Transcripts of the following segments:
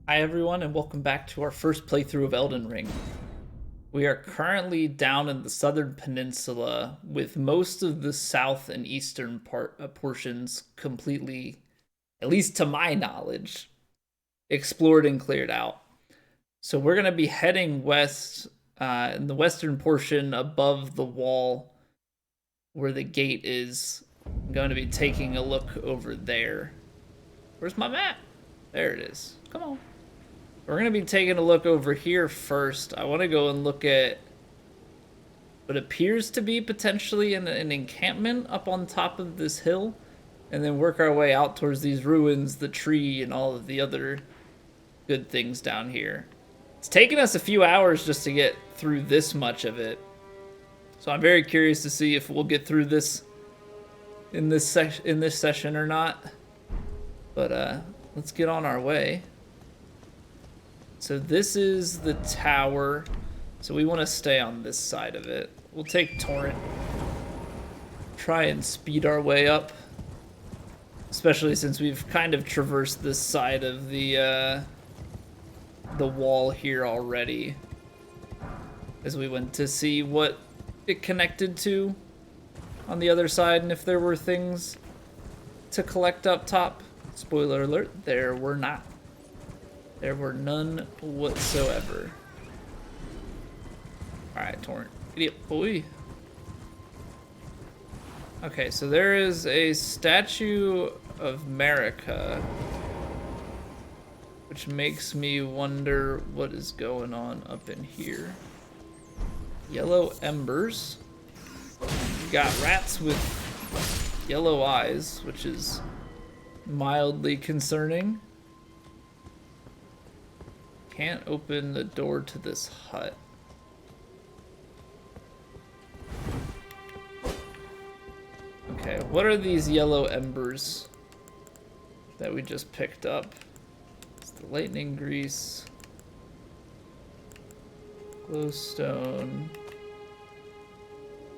Hi everyone and welcome back to our first playthrough of Elden Ring. We are currently down in the southern peninsula with most of the south and eastern portions completely, at least to my knowledge, explored and cleared out. So we're going to be heading west in the western portion above the wall where the gate is. I'm going to be taking a look over there. Where's my map? There it is. Come on. We're going to be taking a look over here first. I want to go and look at what appears to be potentially an encampment up on top of this hill, and then work our way out towards these ruins, the tree, and all of the other good things down here. It's taken us a few hours just to get through this much of it, so I'm very curious to see if we'll get through this in this session or not. But let's get on our way. So this is the tower. So we want to stay on this side of it. We'll take Torrent. Try and speed our way up. Especially since we've kind of traversed this side of the wall here already. As we went to see what it connected to on the other side and if there were things to collect up top. Spoiler alert, there were not. There were none whatsoever. Alright, Torrent. Idiot boy. Okay, so there is a statue of Marika, which makes me wonder what is going on up in here. Yellow embers. We got rats with yellow eyes, which is mildly concerning. Can't open the door to this hut. Okay, what are these yellow embers that we just picked up? It's the lightning grease, glowstone.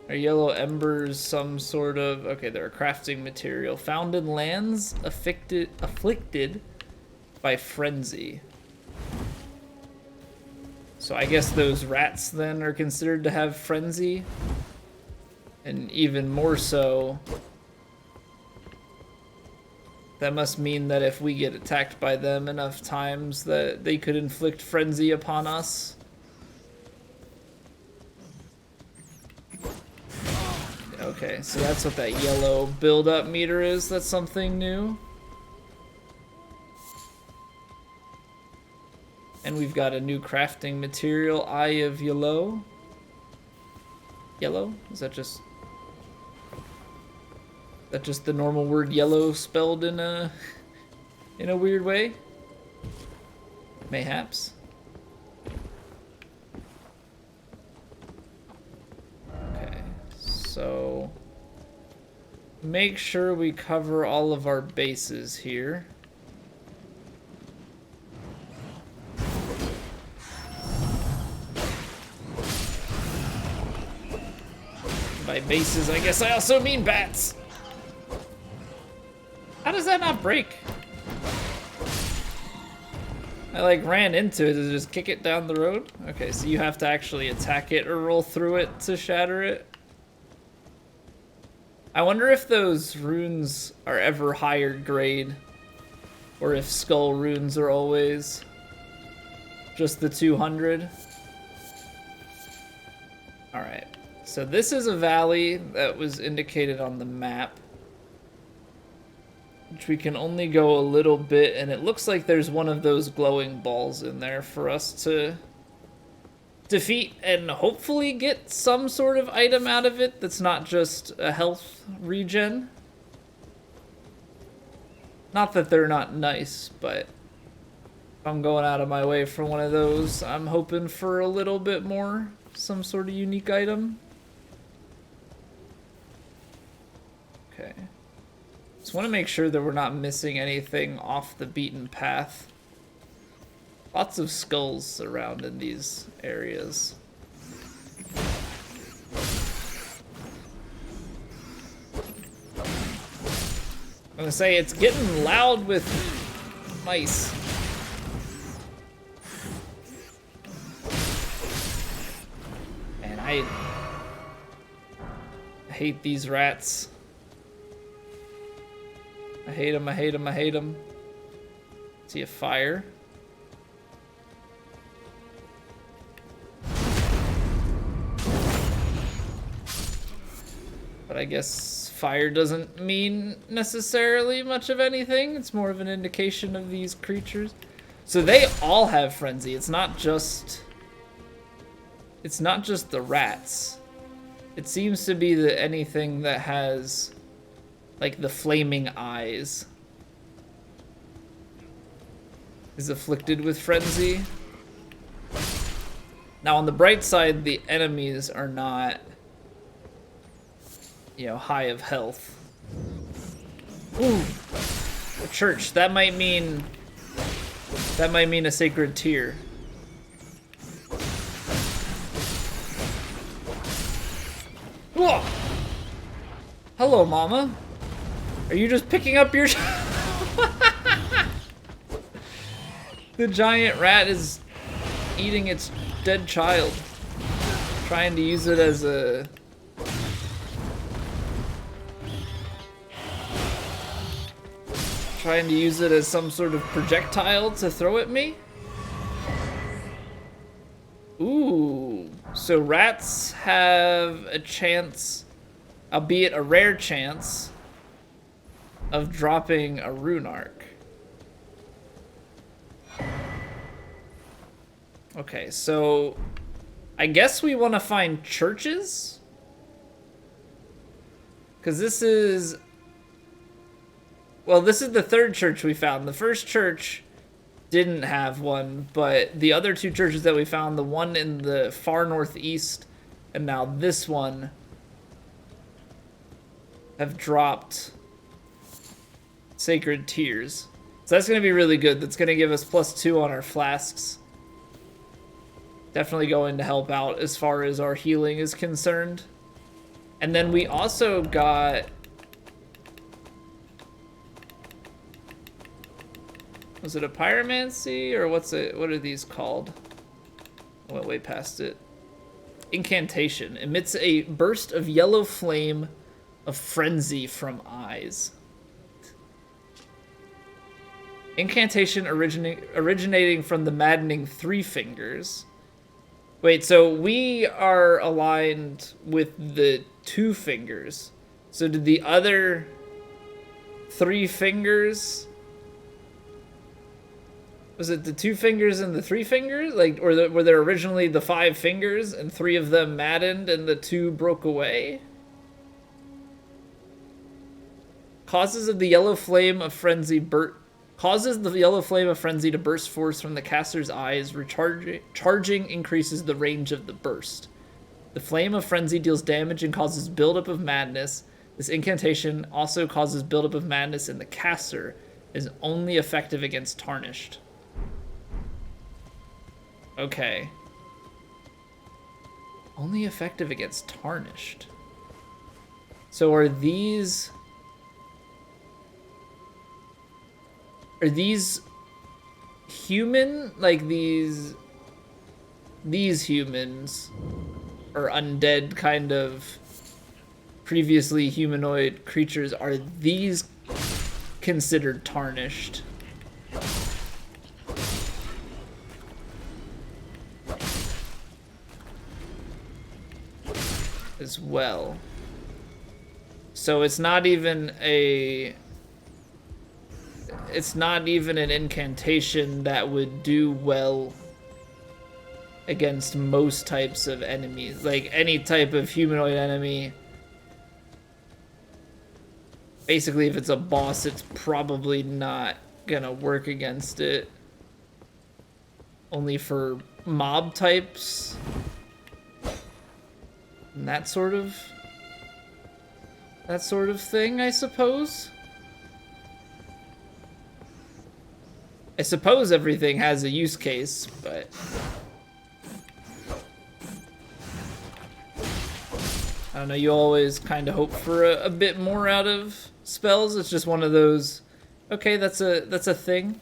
Are yellow embers some sort of... Okay, they're a crafting material. Found in lands afflicted by frenzy. So I guess those rats then are considered to have frenzy. And even more so, that must mean that if we get attacked by them enough times that they could inflict frenzy upon us. Okay, so that's what that yellow build-up meter is. That's something new. And we've got a new crafting material, Eye of Yellow. Yellow? Is that just the normal word yellow spelled in a weird way? Mayhaps. Okay, so make sure we cover all of our bases here. By bases, I guess I also mean bats. How does that not break? I like ran into it to just kick it down the road. Okay, so you have to actually attack it or roll through it to shatter it. I wonder if those runes are ever higher grade, or if skull runes are always just the 200. All right. So this is a valley that was indicated on the map, which we can only go a little bit, and it looks like there's one of those glowing balls in there for us to defeat and hopefully get some sort of item out of it that's not just a health regen. Not that they're not nice, but if I'm going out of my way for one of those, I'm hoping for a little bit more, some sort of unique item. Okay. Just want to make sure that we're not missing anything off the beaten path. Lots of skulls around in these areas. I'm gonna say it's getting loud with mice. I hate these rats. I hate them, I hate them, I hate them. See a fire. But I guess fire doesn't mean necessarily much of anything. It's more of an indication of these creatures. So they all have frenzy. It's not just the rats. It seems to be that anything that has like the flaming eyes is afflicted with frenzy. Now on the bright side, the enemies are not, you know, high of health. Ooh, a church. That might mean a sacred tear. Whoa! Hello, Mama. Are you just picking up your... The giant rat is eating its dead child. Trying to use it as a... Trying to use it as some sort of projectile to throw at me? Ooh. So rats have a chance, albeit a rare chance, of dropping a rune arc. Okay, so I guess we want to find churches? Because this is... Well, this is the third church we found. The first church didn't have one, but the other two churches that we found, the one in the far northeast and now this one, have dropped sacred tears. So that's going to be really good. That's going to give us +2 on our flasks. Definitely going to help out as far as our healing is concerned. And then we also got... Was it a pyromancy or what's it? What are these called? I went way past it. Incantation. Emits a burst of yellow flame of frenzy from eyes. Incantation originating from the maddening three fingers. Wait, so we are aligned with the two fingers. So did the other three fingers... Was it the two fingers and the three fingers? Like, or were there originally the 5 fingers and 3 of them maddened and the 2 broke away? Causes the yellow flame of frenzy to burst forth from the caster's eyes. Charging increases the range of the burst. The flame of frenzy deals damage and causes buildup of madness. This incantation also causes buildup of madness in the caster. Is only effective against tarnished. Okay. Only effective against tarnished. So are these human? Like these humans are undead kind of previously humanoid creatures. Are these considered tarnished? As well. So it's not even an incantation that would do well against most types of enemies. Like any type of humanoid enemy. Basically, if it's a boss, it's probably not gonna work against it. Only for mob types. And that sort of thing, I suppose. I suppose everything has a use case, but I don't know, you always kind of hope for a bit more out of spells. It's just one of those, okay, that's a thing.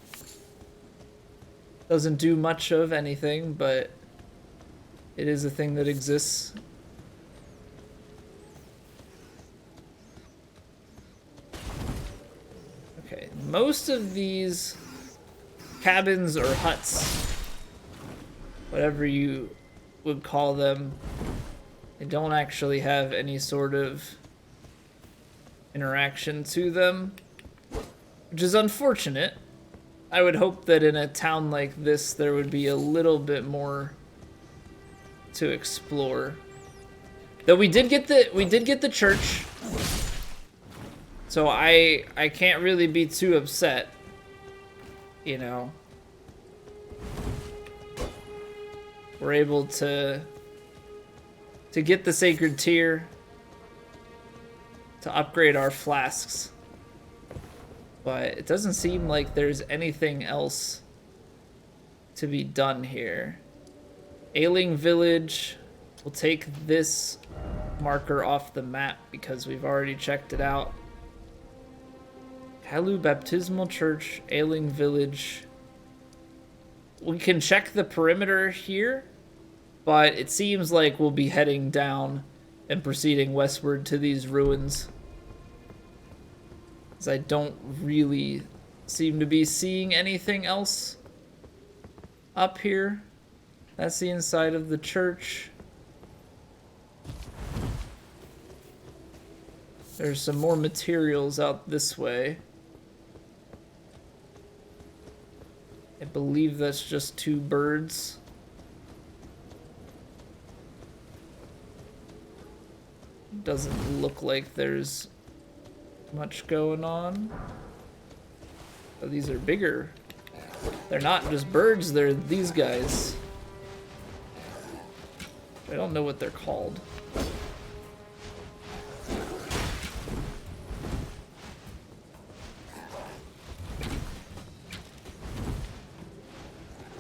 Doesn't do much of anything, but it is a thing that exists. most of these cabins or huts, whatever you would call them, they don't actually have any sort of interaction to them, which is unfortunate. I would hope that in a town like this there would be a little bit more to explore. Though we did get the church, so I can't really be too upset, you know. We're able to get the sacred tier, to upgrade our flasks. But it doesn't seem like there's anything else to be done here. Ailing Village, we'll take this marker off the map because we've already checked it out. Kalu Baptismal Church, Ailing Village. We can check the perimeter here, but it seems like we'll be heading down and proceeding westward to these ruins, as I don't really seem to be seeing anything else up here. That's the inside of the church. There's some more materials out this way. I believe that's just 2 birds. Doesn't look like there's much going on. Oh, these are bigger. They're not just birds, they're these guys. I don't know what they're called.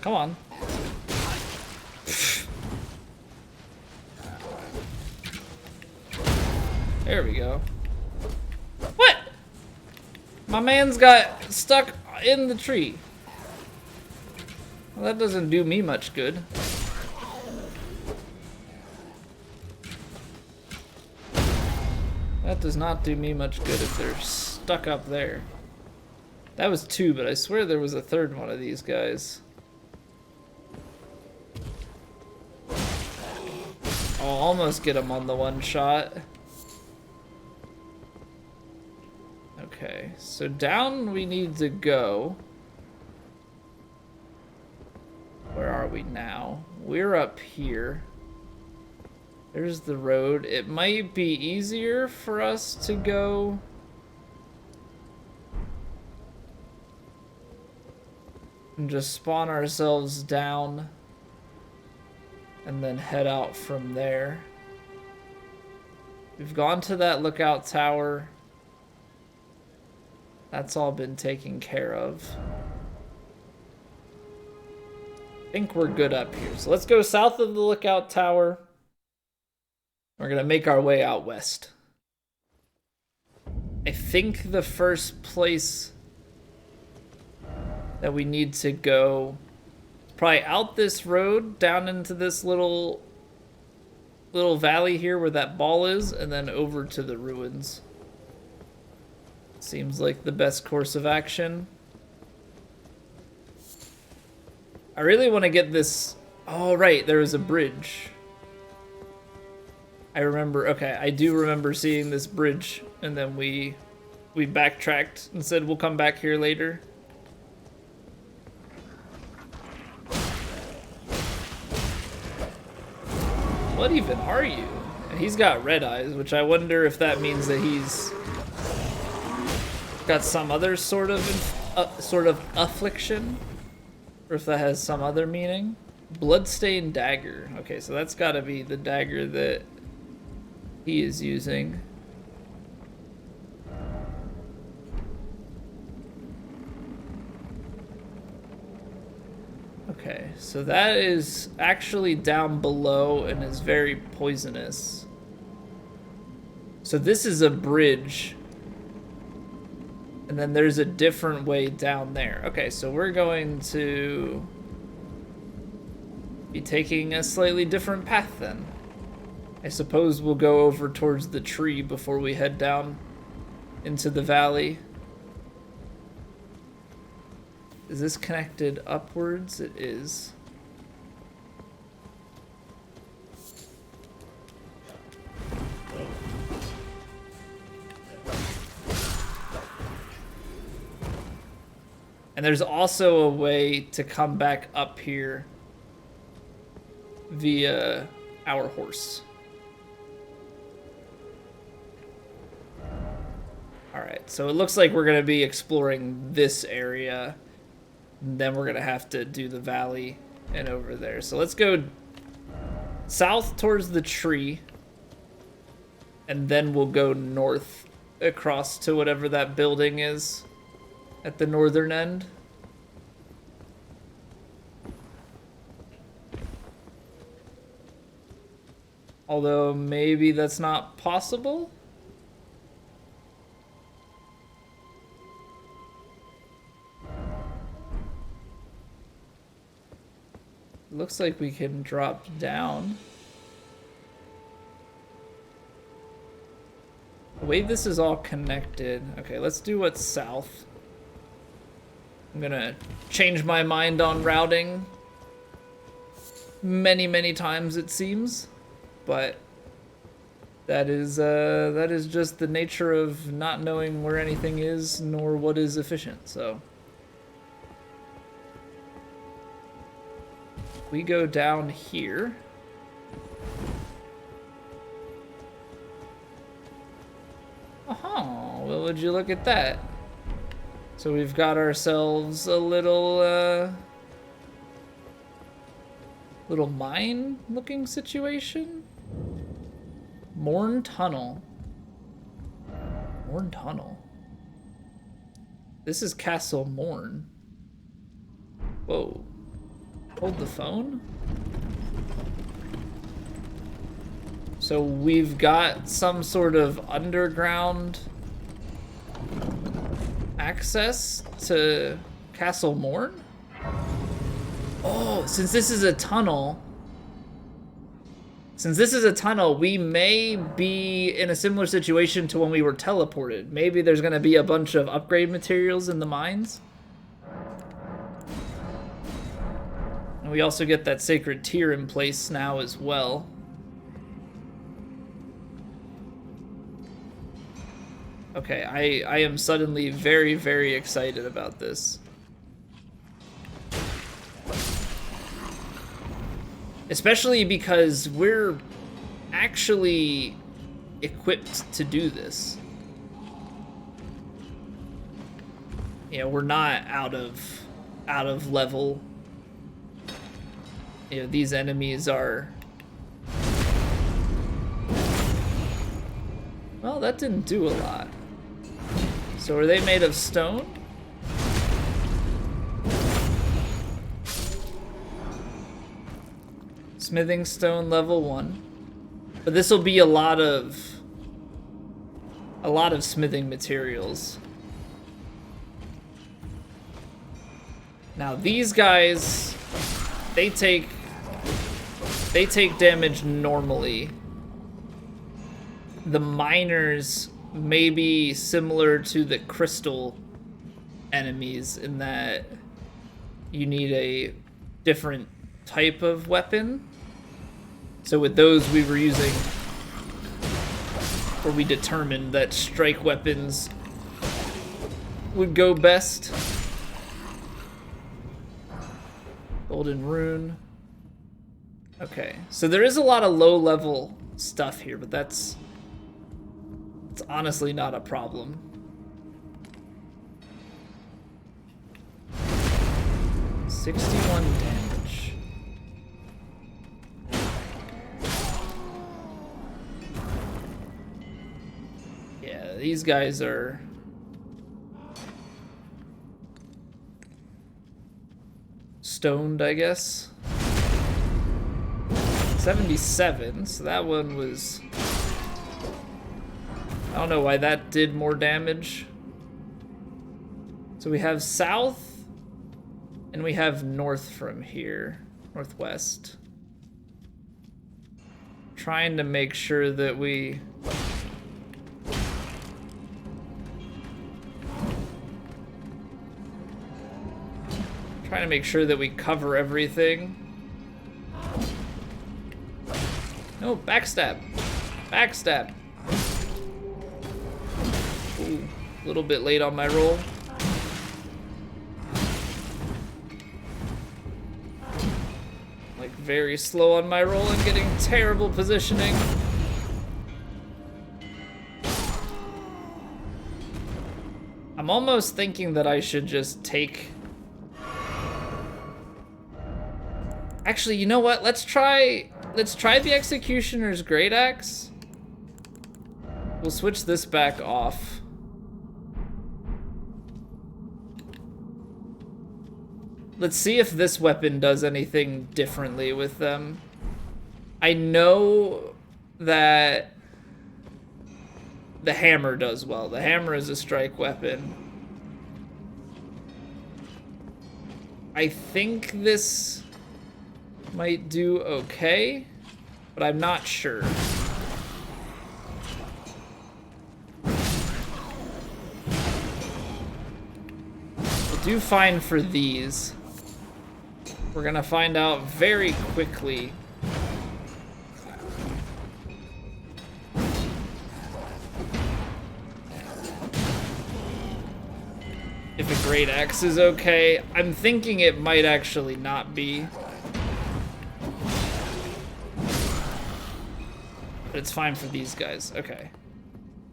Come on. There we go. What? My man's got stuck in the tree. Well, that doesn't do me much good. That does not do me much good if they're stuck up there. That was 2, but I swear there was a 3rd one of these guys. I'll almost get him on the one shot. Okay, so down we need to go. Where are we now? We're up here. There's the road. It might be easier for us to go and just spawn ourselves down and then head out from there. We've gone to that lookout tower. That's all been taken care of. I think we're good up here. So let's go south of the lookout tower. We're gonna make our way out west. I think the first place that we need to go is probably out this road, down into this little valley here where that ball is, and then over to the ruins. Seems like the best course of action. I really want to get this... Oh, right, there was a bridge. I remember... Okay, I do remember seeing this bridge, and then we backtracked and said we'll come back here later. What even are you? And he's got red eyes, which I wonder if that means that he's got some other sort of affliction, or if that has some other meaning. Bloodstained Dagger. Okay, so that's got to be the dagger that he is using. Okay, so that is actually down below and is very poisonous. So this is a bridge. And then there's a different way down there. Okay, so we're going to be taking a slightly different path then. I suppose we'll go over towards the tree before we head down into the valley. Is this connected upwards? It is. And there's also a way to come back up here via our horse. Alright, so it looks like we're going to be exploring this area. And then we're going to have to do the valley and over there. So let's go south towards the tree. And then we'll go north across to whatever that building is at the northern end. Although maybe that's not possible. Looks like we can drop down. The way this is all connected. Okay, let's do what's south. I'm gonna change my mind on routing many times, it seems, but that is just the nature of not knowing where anything is nor what is efficient. So we go down here. Oh, well, would you look at that? So we've got ourselves a little mine-looking situation. Morn Tunnel. Morn Tunnel. This is Castle Morn. Whoa. Hold the phone. So we've got some sort of underground access to Castle Morn? Oh, since this is a tunnel, we may be in a similar situation to when we were teleported. Maybe there's going to be a bunch of upgrade materials in the mines. And we also get that sacred tier in place now as well. Okay, I am suddenly very excited about this. Especially because we're actually equipped to do this. You know, we're not out of level. You know, these enemies are... Well, that didn't do a lot. So are they made of stone? Smithing stone level 1. But this will be a lot of smithing materials. Now these guys, they take damage normally. The miners may be similar to the crystal enemies in that you need a different type of weapon. So with those we were using, or we determined that strike weapons would go best. Golden rune. Okay, so there is a lot of low level stuff here, but it's honestly not a problem. $61 damage. Yeah, these guys are... stoned, I guess. 77, so that one was... I don't know why that did more damage. So we have south, and we have north from here, northwest. Trying to make sure that we... Trying to make sure that we cover everything. No, backstab. Backstab. Ooh, a little bit late on my roll. Like very slow on my roll and getting terrible positioning. I'm almost thinking that I should just take... Actually, you know what? Let's try the Executioner's Great Axe. We'll switch this back off. Let's see if this weapon does anything differently with them. I know that the hammer does well. The hammer is a strike weapon. I think this might do okay, but I'm not sure. We'll do fine for these. We're gonna find out very quickly. If a Great Axe is okay. I'm thinking it might actually not be. But it's fine for these guys. Okay.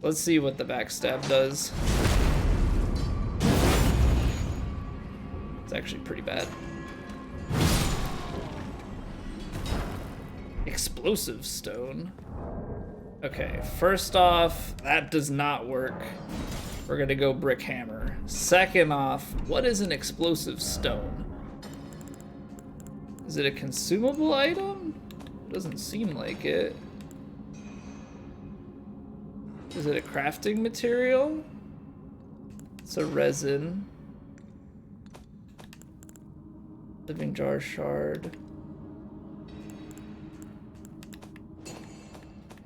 Let's see what the backstab does. It's actually pretty bad. Explosive stone. Okay, first off, that does not work. We're gonna go brick hammer. Second off, what is an explosive stone? Is it a consumable item? Doesn't seem like it. Is it a crafting material? It's a resin. Living jar shard.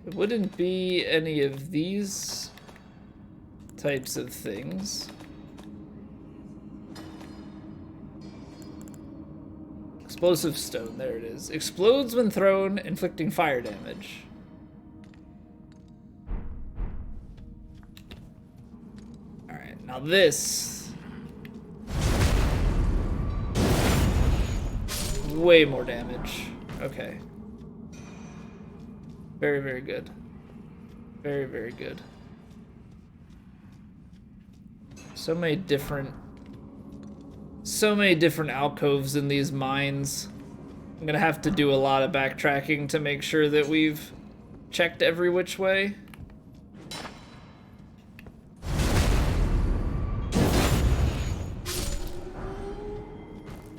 It wouldn't be any of these types of things. Explosive stone, there it is. Explodes when thrown, inflicting fire damage. Alright, now this. Way more damage. Okay. Very, very good. Very, very good. So many different alcoves in these mines. I'm gonna have to do a lot of backtracking to make sure that we've checked every which way.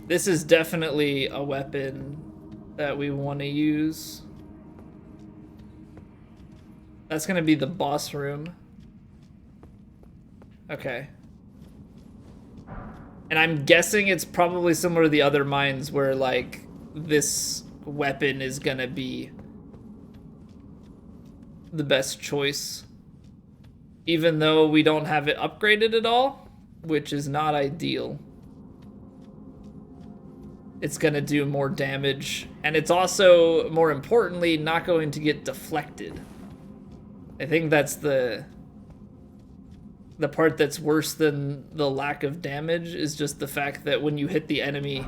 This is definitely a weapon that we want to use. That's gonna be the boss room. Okay. And I'm guessing it's probably similar to the other mines where, like, this weapon is gonna be the best choice. Even though we don't have it upgraded at all, which is not ideal. It's gonna do more damage, and it's also, more importantly, not going to get deflected. I think that's the part that's worse than the lack of damage is just the fact that when you hit the enemy,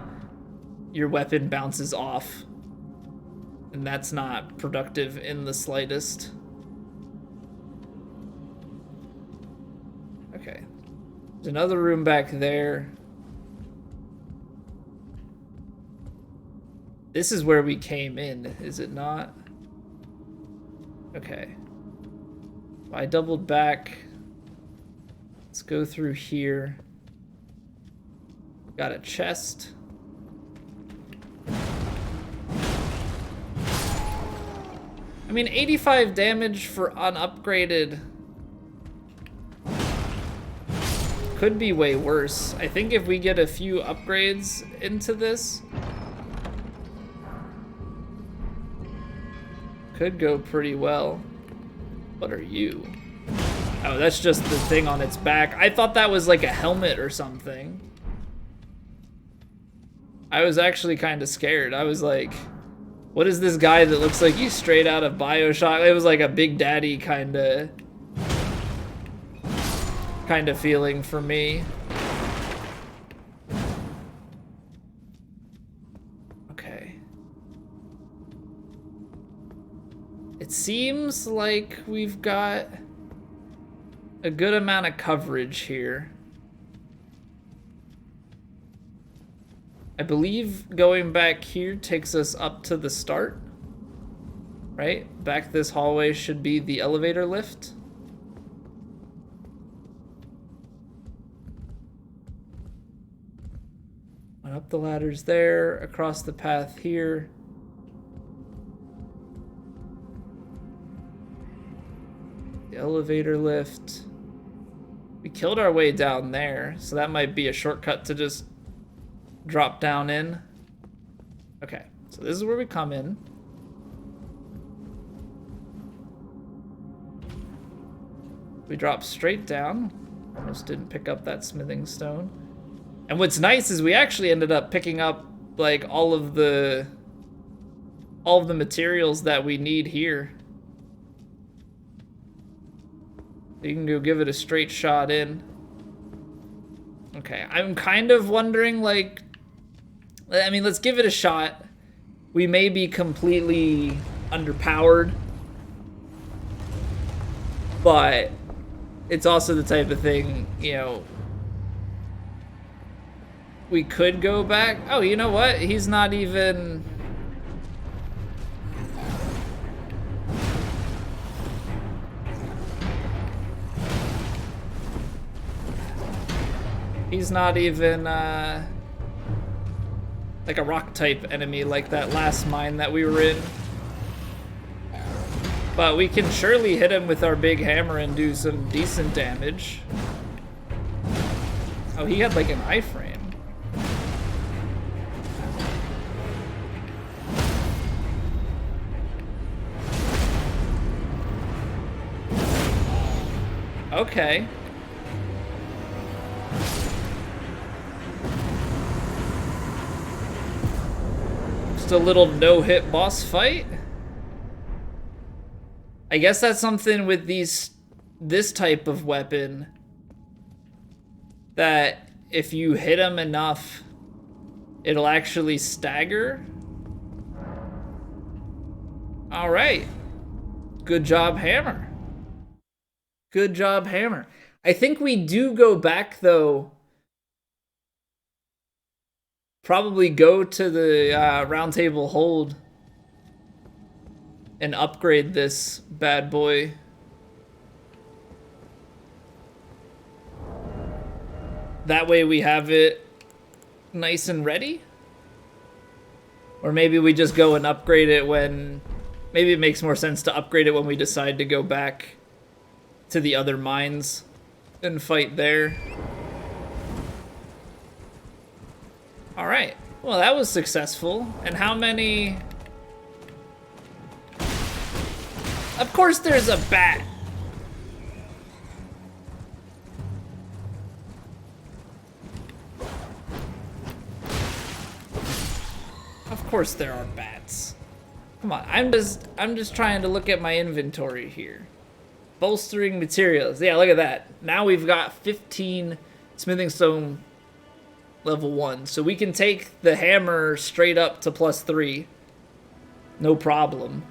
your weapon bounces off. And that's not productive in the slightest. Okay. There's another room back there. This is where we came in, is it not? Okay. I doubled back. Let's go through here. Got a chest. I mean, 85 damage for unupgraded could be way worse. I think if we get a few upgrades into this, could go pretty well. What are you? Oh, that's just the thing on its back. I thought that was like a helmet or something. I was actually kind of scared. I was like, what is this guy that looks like he's straight out of BioShock? It was like a Big Daddy kind of feeling for me. Okay. It seems like we've got a good amount of coverage here. I believe going back here takes us up to the start, right? Back this hallway should be the elevator lift. Went up the ladders there, across the path here. The elevator lift. We killed our way down there, so that might be a shortcut to just drop down in. Okay, so this is where we come in. We drop straight down. Almost didn't pick up that smithing stone. And what's nice is we actually ended up picking up like all of the materials that we need here. You can go give it a straight shot in. Okay, I'm kind of wondering, like, I mean, let's give it a shot. We may be completely underpowered, but it's also the type of thing, you know, we could go back. Oh, you know what? He's not even... He's not even, like a rock type enemy like that last mine that we were in. But we can surely hit him with our big hammer and do some decent damage. Oh, he had like an iframe. Okay. Just a little no-hit boss fight. I guess that's something with this type of weapon, that if you hit him enough, it'll actually stagger. All right. Good job, hammer. Good job, hammer. I think we do go back, though. Probably go to the round table hold and upgrade this bad boy. That way we have it nice and ready. Or maybe we just go and upgrade it when... Maybe it makes more sense to upgrade it when we decide to go back to the other mines and fight there. Alright, well that was successful. And how many... Of course there's a bat! Of course there are bats. Come on, I'm just trying to look at my inventory here. Bolstering materials. Yeah, look at that. Now we've got 15 smithing stone level 1. So we can take the hammer straight up to +3. No problem.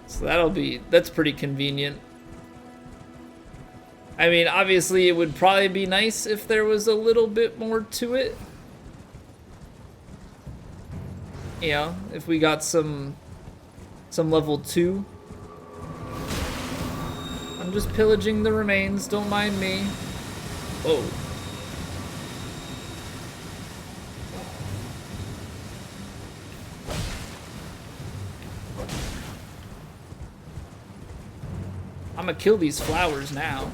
So that's pretty convenient. I mean, obviously it would probably be nice if there was a little bit more to it. You know, if we got some level 2. I'm just pillaging the remains, don't mind me. Whoa. I'm gonna kill these flowers now.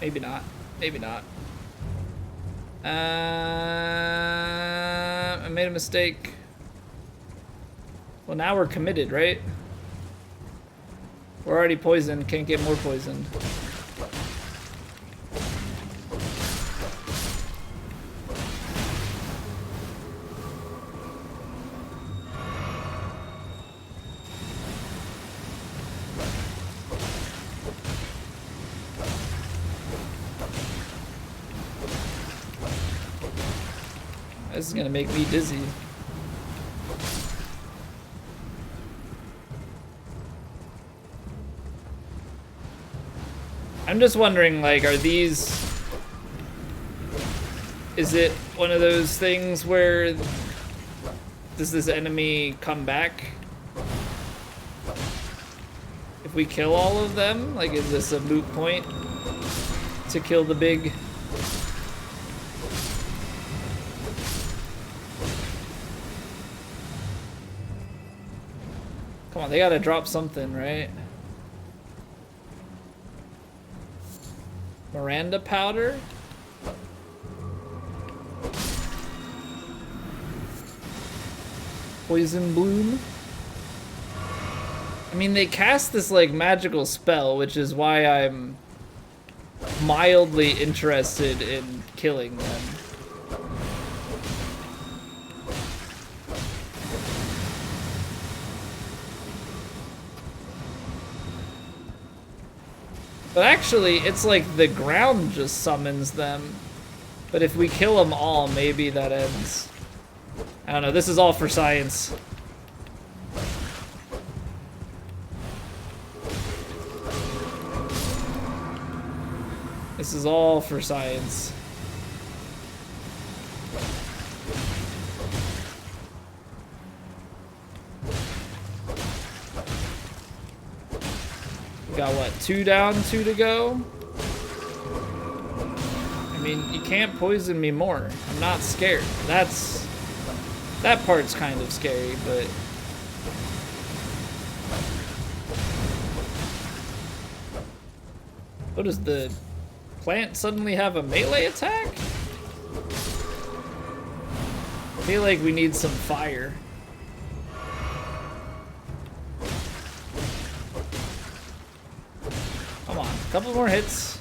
Maybe not. Maybe not. I made a mistake. Well, now we're committed, right? We're already poisoned, can't get more poisoned. This is gonna make me dizzy. I'm just wondering, like, are these... Is it one of those things where... Does this enemy come back if we kill all of them? Like, is this a moot point to kill the big... Come on, they gotta drop something, right? Miranda powder? Poison bloom? I mean, they cast this, like, magical spell, which is why I'm mildly interested in killing them. But actually, it's like the ground just summons them. But if we kill them all, maybe that ends. I don't know, this is all for science. This is all for science. Got what, 2 down, 2 to go? I mean, you can't poison me more. I'm not scared. That part's kind of scary, but... What does the plant suddenly have a melee attack? I feel like we need some fire. Come on, a couple more hits.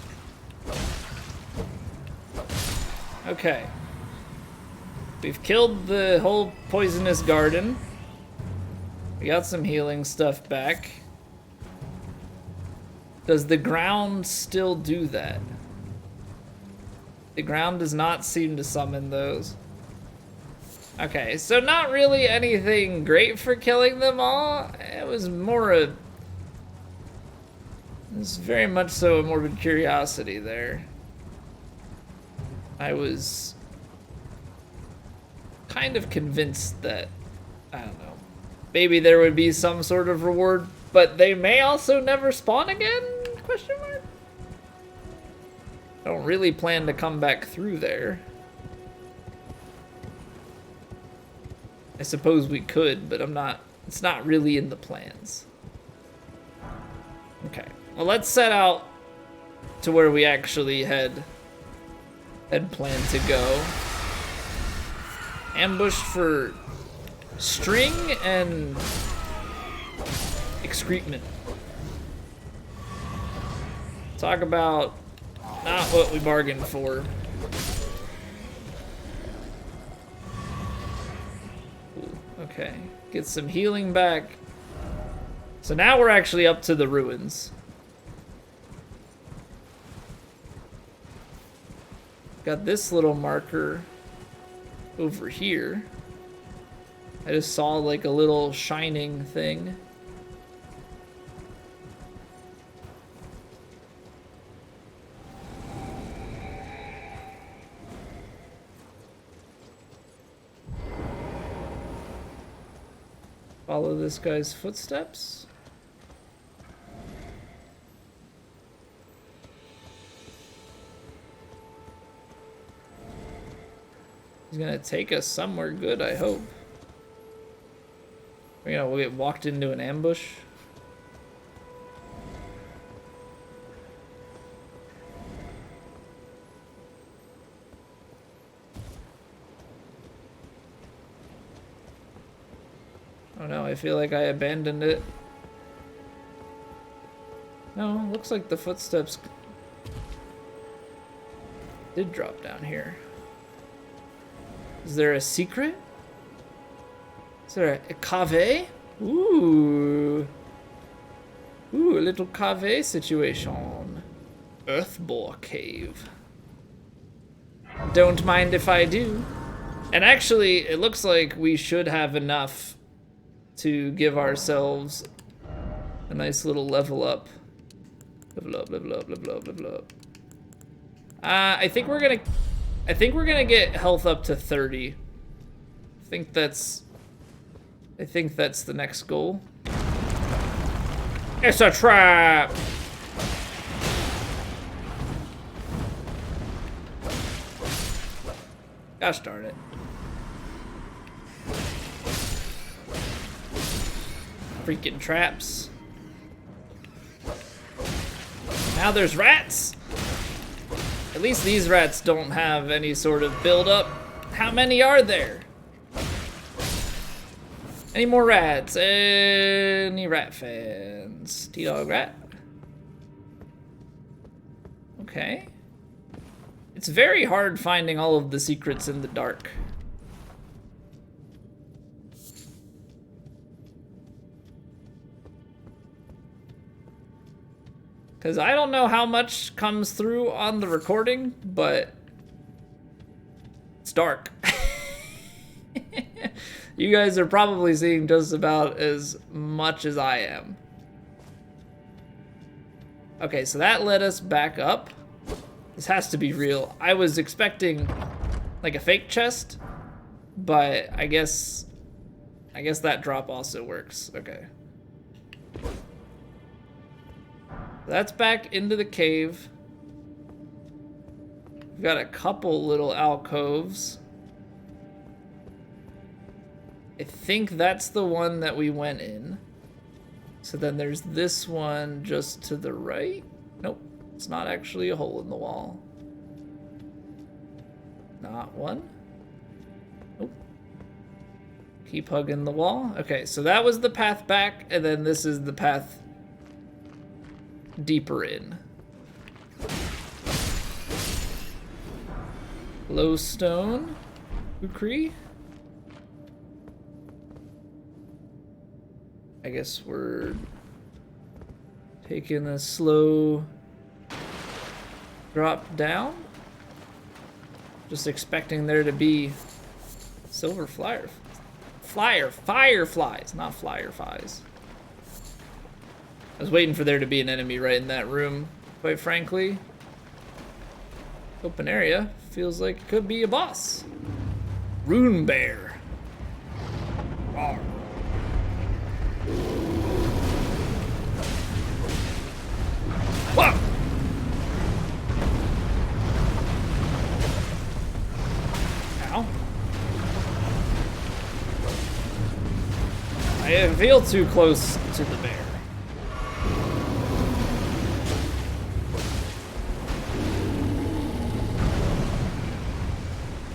Okay. We've killed the whole poisonous garden. We got some healing stuff back. Does the ground still do that? The ground does not seem to summon those. Okay, so not really anything great for killing them all. It was more a... It's very much so a morbid curiosity there. I was kind of convinced that, I don't know, maybe there would be some sort of reward, but they may also never spawn again? Question mark? I don't really plan to come back through there. I suppose we could, but it's not really in the plans. Okay. Well, let's set out to where we actually had planned to go. Ambushed for string and excrement. Talk about not what we bargained for. Ooh, okay, get some healing back. So now we're actually up to the ruins. Got this little marker over here. I just saw like a little shining thing. Follow this guy's footsteps. He's gonna take us somewhere good, I hope. We'll get walked into an ambush. Oh no, I feel like I abandoned it. No, looks like the footsteps did drop down here. Is there a secret? Is there a cave? Ooh. Ooh, a little cave situation. Earthbore cave. Don't mind if I do. And actually, it looks like we should have enough to give ourselves a nice little level up. Level up, level up, level up, level up. I think we're gonna get health up to 30. I think that's the next goal. It's a trap! Gosh darn it. Freaking traps. Now there's rats! At least these rats don't have any sort of build-up. How many are there? Any more rats? Any rat fans? T-Dog rat? Okay. It's very hard finding all of the secrets in the dark. Because I don't know how much comes through on the recording, but it's dark. You guys are probably seeing just about as much as I am. Okay, so that led us back up. This has to be real. I was expecting like a fake chest, but I guess that drop also works. Okay. That's back into the cave. We've got a couple little alcoves. I think that's the one that we went in. So then there's this one just to the right. Nope, it's not actually a hole in the wall. Not one. Nope. Keep hugging the wall. Okay, so that was the path back, and then this is the path deeper in. Glowstone. Ukri. I guess we're taking a slow drop down. Just expecting there to be silver fireflies, not fireflies. I was waiting for there to be an enemy right in that room, quite frankly. Open area feels like it could be a boss. Rune Bear. Rawr. Whoa! Ow. I feel too close to the bear.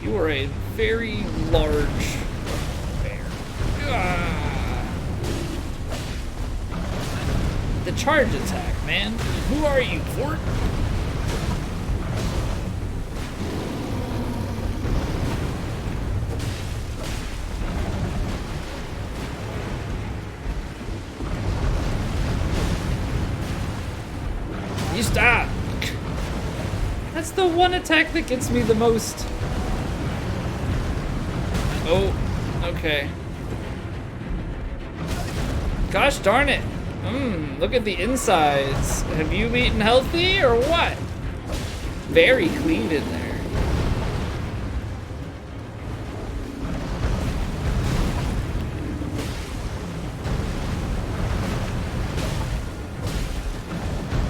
You are a very large bear. The charge attack, man. Who are you, Fort? You stop. That's the one attack that gets me the most. Oh, okay. Gosh darn it. Look at the insides. Have you eaten healthy or what? Very clean in there.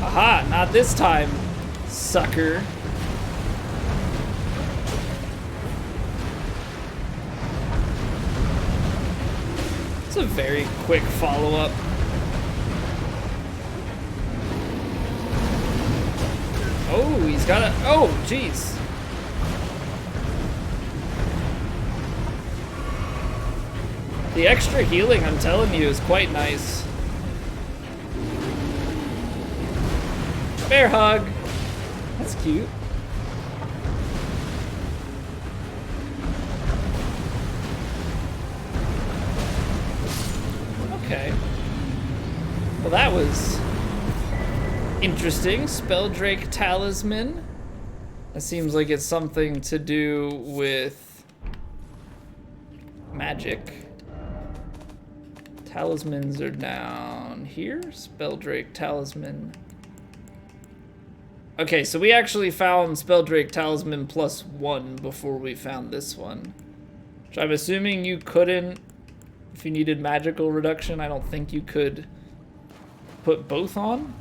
Aha, not this time, sucker. It's a very quick follow-up. Oh, he's got a... Oh, jeez. The extra healing, I'm telling you, is quite nice. Bear hug. That's cute. Okay. Well, that was interesting. Spelldrake Talisman. That seems like it's something to do with magic. Talismans are down here. Spelldrake Talisman. Okay, so we actually found Spelldrake Talisman +1 before we found this one. Which I'm assuming you couldn't, if you needed magical reduction, I don't think you could put both on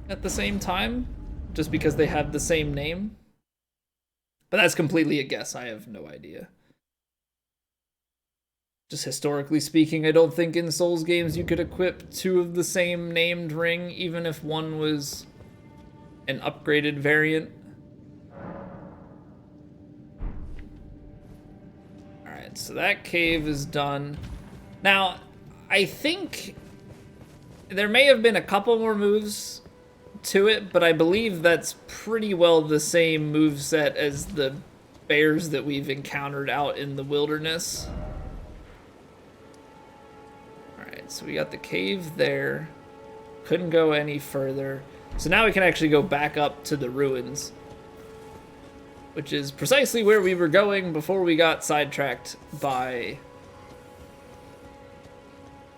at the same time, just because they have the same name. But that's completely a guess, I have no idea. Just historically speaking, I don't think in Souls games you could equip 2 of the same named ring, even if one was an upgraded variant. Alright, so that cave is done. Now, I think there may have been a couple more moves to it, but I believe that's pretty well the same moveset as the bears that we've encountered out in the wilderness. So we got the cave there. Couldn't go any further. So now we can actually go back up to the ruins, which is precisely where we were going before we got sidetracked by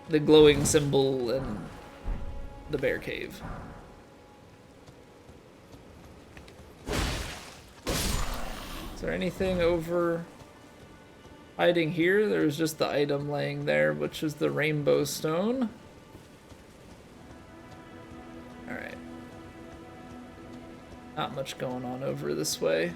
the glowing symbol and the bear cave. Is there anything over hiding here? There's just the item laying there, which is the rainbow stone. Alright. Not much going on over this way.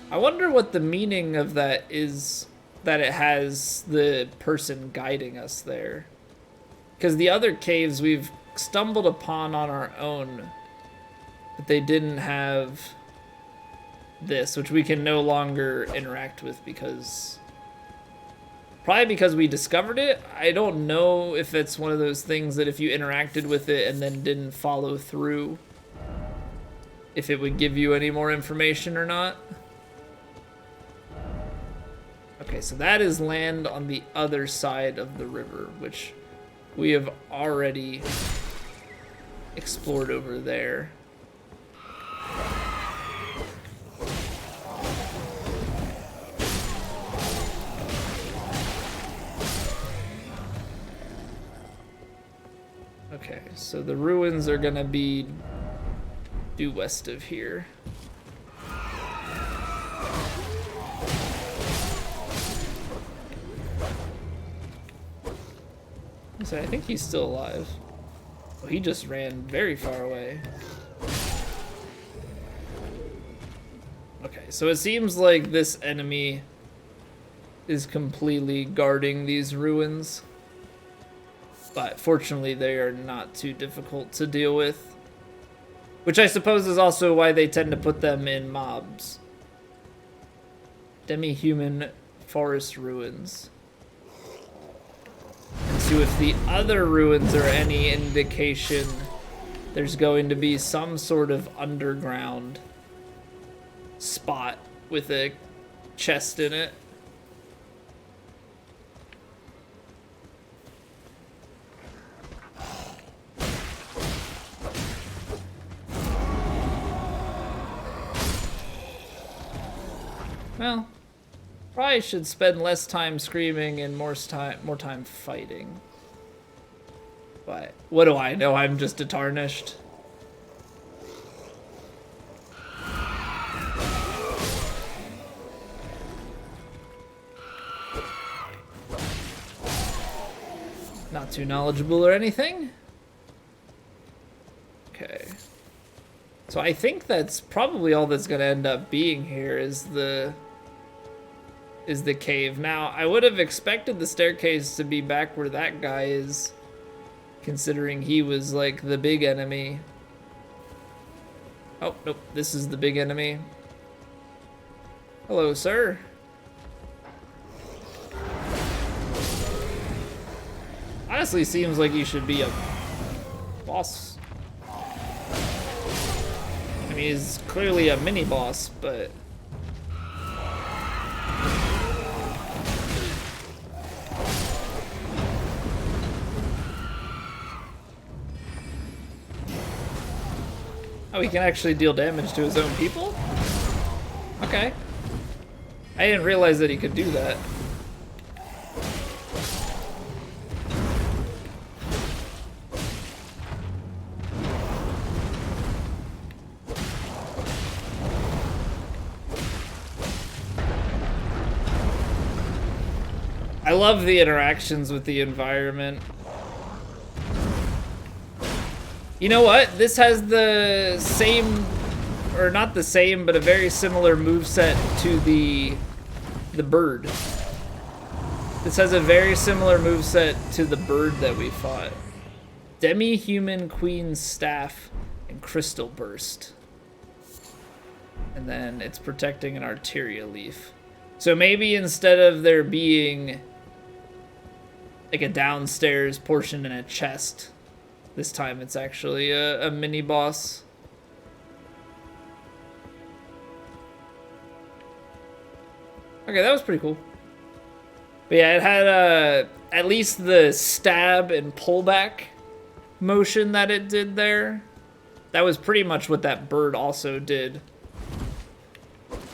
I wonder what the meaning of that is, that it has the person guiding us there. Because the other caves we've stumbled upon on our own, but they didn't have this, which we can no longer interact with because probably because we discovered it. I don't know if it's one of those things that if you interacted with it and then didn't follow through, if it would give you any more information or not. Okay, so that is land on the other side of the river, which we have already explored over there. Okay, so the ruins are gonna be due west of here. So I think he's still alive. Oh, he just ran very far away. Okay, so it seems like this enemy is completely guarding these ruins. But fortunately, they are not too difficult to deal with. Which I suppose is also why they tend to put them in mobs. Demi-human forest ruins. And so if the other ruins are any indication, there's going to be some sort of underground spot with a chest in it. Well, probably should spend less time screaming and more time fighting. But what do I know? I'm just a tarnished. Not too knowledgeable or anything. Okay. So I think that's probably all that's gonna end up being here is the cave. Now, I would have expected the staircase to be back where that guy is, considering he was like the big enemy. Oh, nope, this is the big enemy. Hello, sir. Honestly, seems like you should be a boss. I mean, he's clearly a mini boss, but oh, he can actually deal damage to his own people? Okay. I didn't realize that he could do that. I love the interactions with the environment. You know what? This has the same, or not the same, but a very similar moveset to the bird. This has a very similar moveset to the bird that we fought. Demi-Human Queen's Staff and Crystal Burst. And then it's protecting an Arteria Leaf. So maybe instead of there being like a downstairs portion in a chest, this time it's actually a mini boss. Okay, that was pretty cool. But yeah, it had at least the stab and pullback motion that it did there. That was pretty much what that bird also did.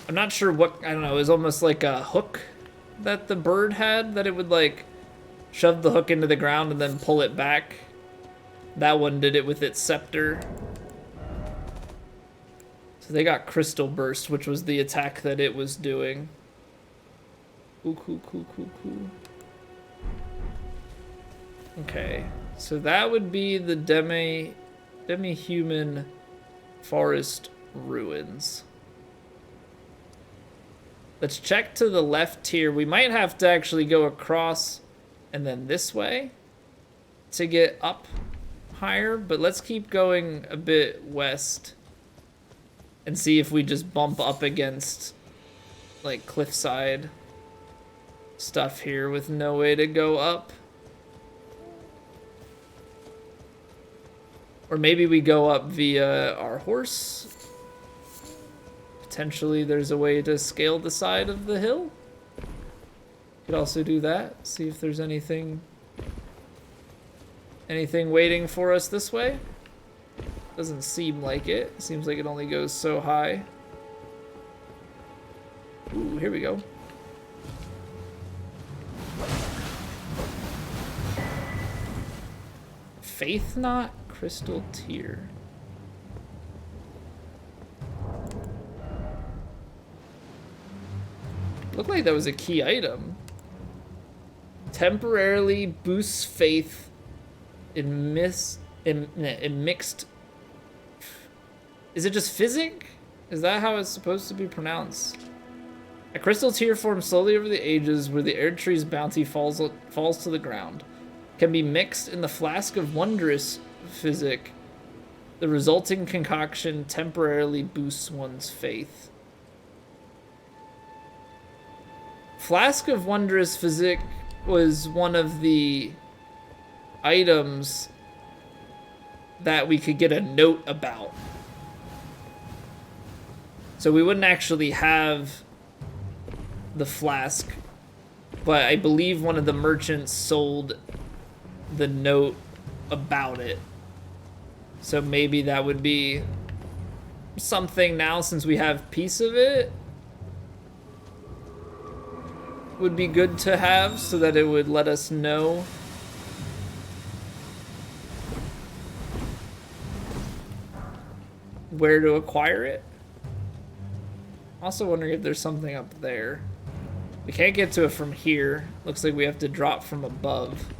I'm not sure what, I don't know, it was almost like a hook that the bird had, that it would like shove the hook into the ground and then pull it back. That one did it with its scepter. So they got Crystal Burst, which was the attack that it was doing. Ooh, cool. Okay, so that would be the Demi-Human Forest Ruins. Let's check to the left here. We might have to actually go across and then this way to get up higher, but let's keep going a bit west and see if we just bump up against like cliffside stuff here with no way to go up. Or maybe we go up via our horse. Potentially there's a way to scale the side of the hill. Could also do that. See if there's anything waiting for us this way. Doesn't seem like it. Seems like it only goes so high. Ooh, here we go. Faith Knot, Crystal Tear. Looked like that was a key item. Temporarily boosts faith in mixed. Is it just physic? Is that how it's supposed to be pronounced? A crystal tear forms slowly over the ages where the Air Tree's bounty falls to the ground. Can be mixed in the flask of wondrous physic. The resulting concoction temporarily boosts one's faith. Flask of wondrous physic was one of the items that we could get a note about. So we wouldn't actually have the flask, but I believe one of the merchants sold the note about it. So maybe that would be something now, since we have piece of it, would be good to have, so that it would let us know where to acquire it. Also wondering if there's something up there. We can't get to it from here. Looks like we have to drop from above.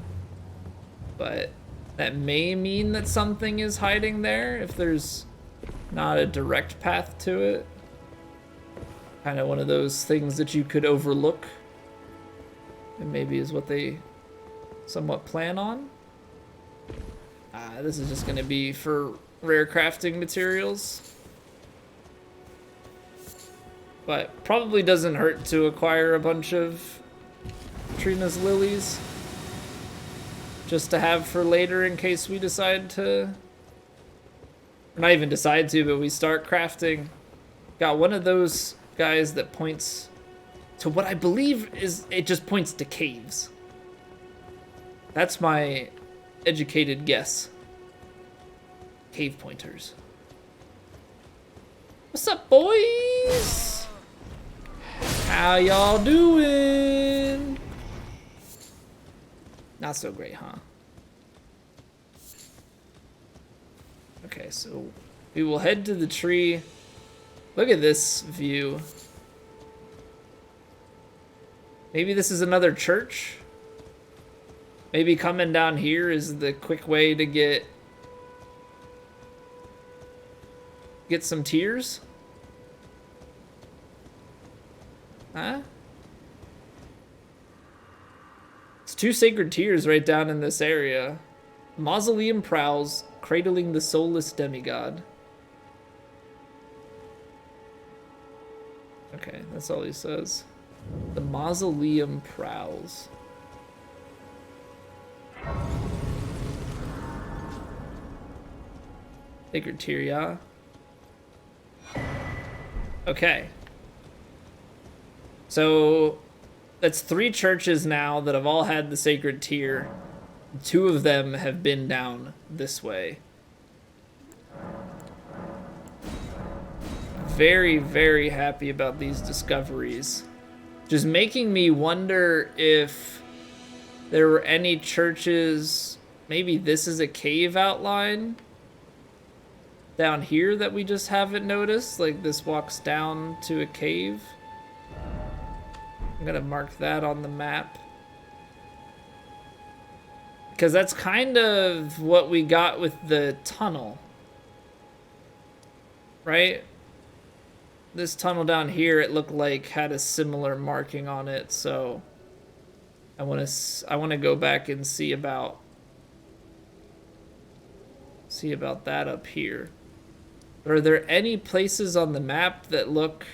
But that may mean that something is hiding there if there's not a direct path to it. Kind of one of those things that you could overlook. And maybe is what they somewhat plan on. This is just going to be for rare crafting materials. But probably doesn't hurt to acquire a bunch of Trina's lilies. Just to have for later in case we decide to... Or not even decide to, but we start crafting. Got one of those guys that points to what I believe is... It just points to caves. That's my educated guess. Cave pointers. What's up, boys? How y'all doing? Not so great, huh? Okay, so we will head to the tree. Look at this view. Maybe this is another church? Maybe coming down here is the quick way to get some tears? Huh? It's 2 sacred tears right down in this area. Mausoleum prowls, cradling the soulless demigod. Okay, that's all he says. The Mausoleum prowls. Sacred tear, yeah. Okay. So that's 3 churches now that have all had the sacred tear. 2 of them have been down this way. Very, very happy about these discoveries. Just making me wonder if there were any churches, maybe this is a cave outline down here that we just haven't noticed. Like this walks down to a cave. I'm gonna mark that on the map. Because that's kind of what we got with the tunnel. Right? This tunnel down here, it looked like had a similar marking on it, so I want to go back and see about that up here. But are there any places on the map that look...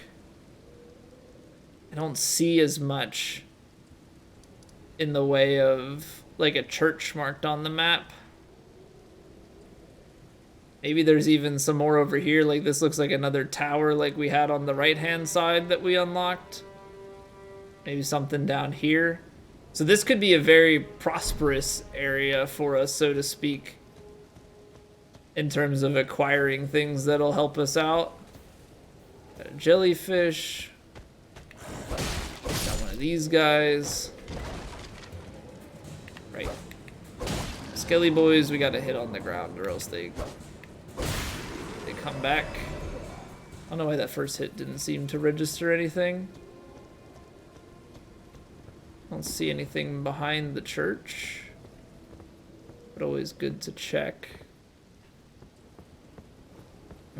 I don't see as much in the way of like a church marked on the map. Maybe there's even some more over here. Like this looks like another tower like we had on the right hand side that we unlocked. Maybe something down here. So this could be a very prosperous area for us, so to speak, in terms of acquiring things that'll help us out. Got a jellyfish. Got one of these guys. Right. Skelly boys, we gotta hit on the ground or else they come back. I don't know why that first hit didn't seem to register anything. I don't see anything behind the church, but always good to check.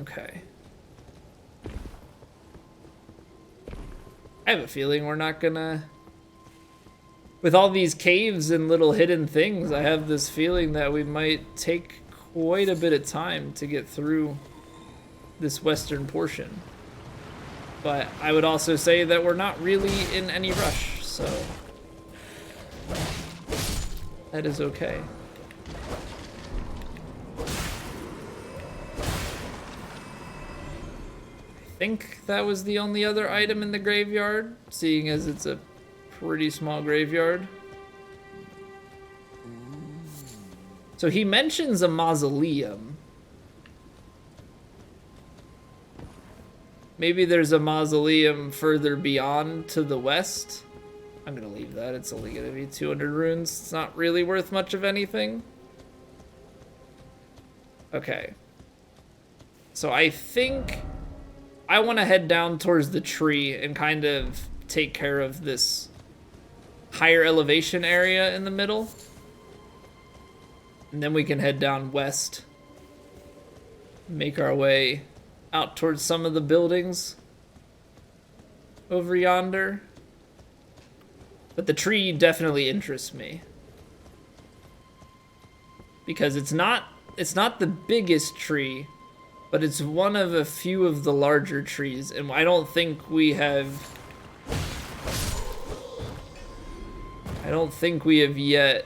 Okay. I have a feeling we're not gonna... With all these caves and little hidden things, I have this feeling that we might take quite a bit of time to get through this western portion. But I would also say that we're not really in any rush, so that is okay. I think that was the only other item in the graveyard, seeing as it's a pretty small graveyard. So he mentions a mausoleum. Maybe there's a mausoleum further beyond to the west. I'm gonna leave that. It's only gonna be 200 runes. It's not really worth much of anything. Okay. So I think I want to head down towards the tree and kind of take care of this higher elevation area in the middle. And then we can head down west. Make our way out towards some of the buildings over yonder. But the tree definitely interests me. Because it's not the biggest tree, but it's one of a few of the larger trees, and I don't think we have yet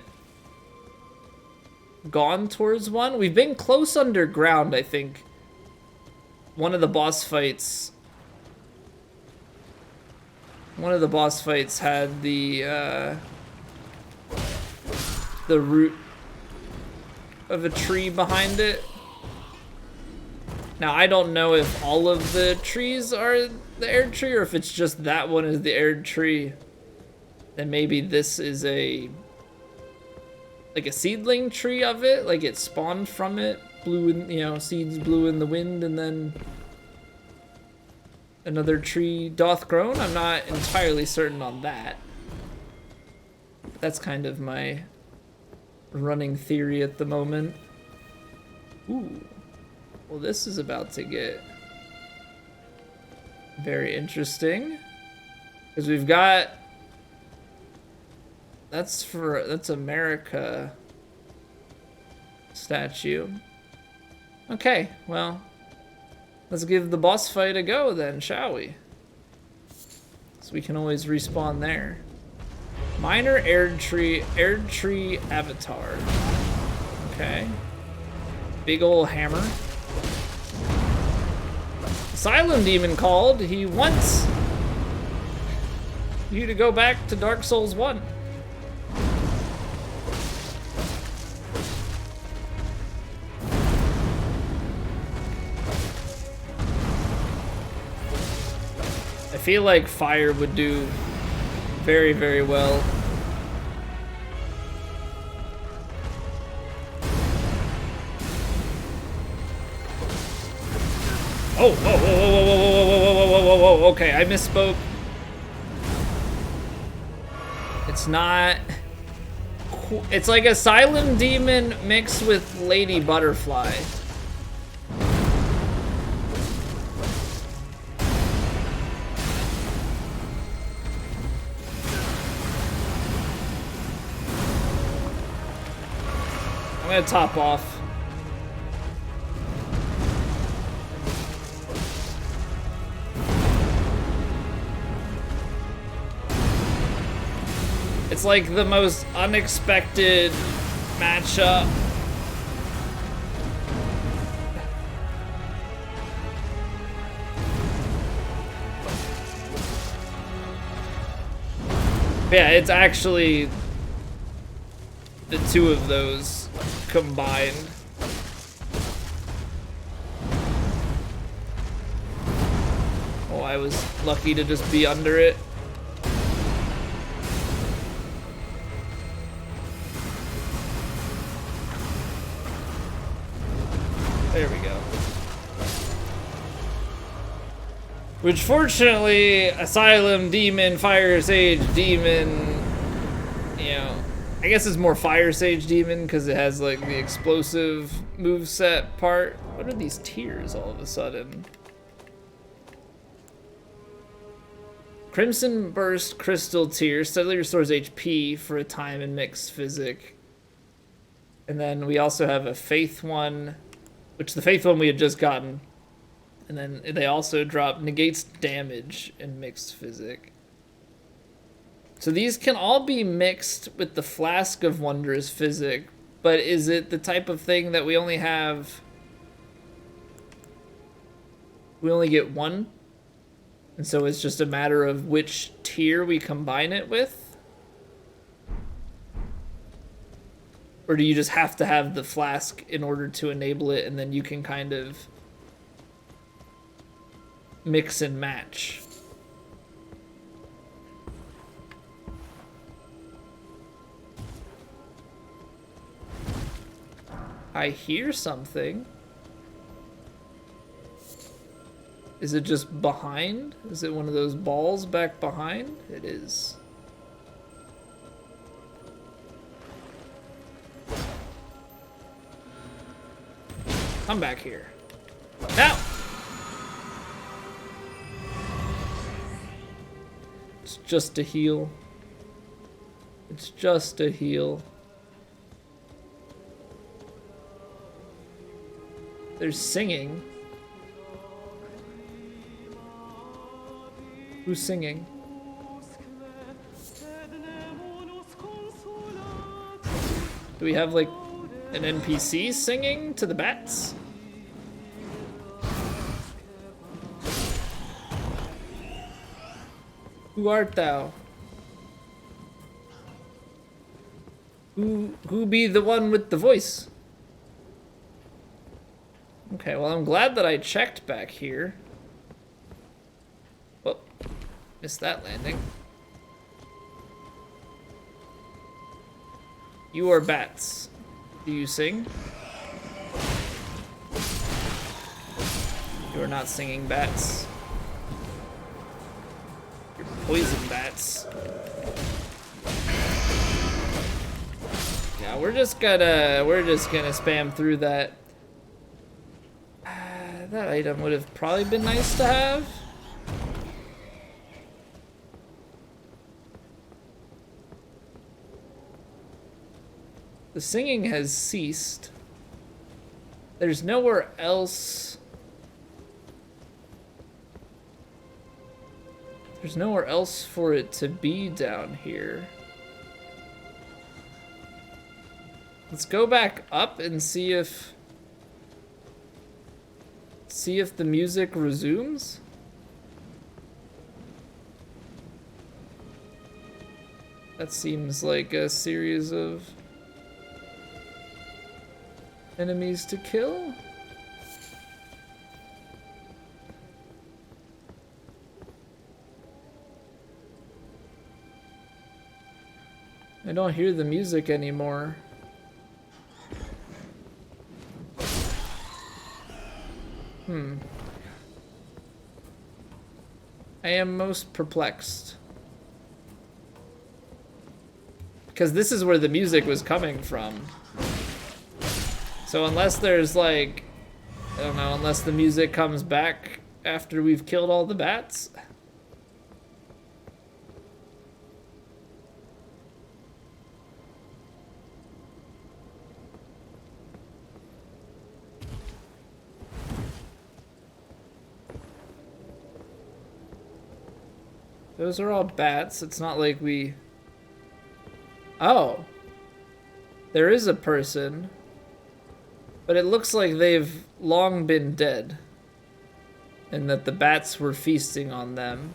gone towards one. We've been close underground, I think. One of the boss fights had the root of a tree behind it. Now, I don't know if all of the trees are the Erd tree or if it's just that one is the Erd tree. Then maybe this is like a seedling tree of it, like it spawned from it, blew in, you know, seeds blew in the wind and then another tree doth grown. I'm not entirely certain on that. That's kind of my running theory at the moment. Ooh. Well, this is about to get very interesting. Because we've got... That's America statue. Okay, well, let's give the boss fight a go then, shall we? So we can always respawn there. Minor Erd tree avatar. Okay. Big ol' hammer. Asylum Demon called. He wants you to go back to Dark Souls 1. I feel like fire would do very, very well. Oh, whoa, whoa, whoa, whoa, whoa, whoa, whoa, whoa, whoa, whoa, whoa, okay, I misspoke. It's not... It's like Asylum Demon mixed with Lady Butterfly. I'm gonna top off. It's like the most unexpected matchup. Yeah, it's actually the two of those combined. Oh, I was lucky to just be under it. There we go. Which fortunately, Asylum Demon, Fire Sage Demon, you know, I guess it's more Fire Sage Demon because it has like the explosive moveset part. What are these tears all of a sudden? Crimson Burst Crystal Tear steadily restores HP for a time in mixed physic. And then we also have a Faith one, which the Faith one we had just gotten. And then they also drop negates damage in mixed physic. So these can all be mixed with the Flask of Wondrous Physic, but is it the type of thing that we only have... We only get one? And so it's just a matter of which tier we combine it with? Or do you just have to have the flask in order to enable it, and then you can kind of mix and match? I hear something. Is it just behind? Is it one of those balls back behind? It is. Come back here. Now! It's just a heal. It's just a heal. There's singing. Who's singing? Do we have like an NPC singing to the bats? Who art thou? Who be the one with the voice? Okay. Okay, well, I'm glad that I checked back here. Oh, missed that landing. You are bats. Do you sing? You are not singing bats. You're poison bats. Yeah, we're just gonna spam through that. That item would have probably been nice to have. The singing has ceased. There's nowhere else. There's nowhere else for it to be down here. Let's go back up and see if the music resumes. That seems like a series of enemies to kill. I don't hear the music anymore. I am most perplexed. Because this is where the music was coming from. So unless there's like, I don't know, unless the music comes back after we've killed all the bats. Those are all bats. It's not like we... Oh. There is a person. But it looks like they've long been dead. And that the bats were feasting on them.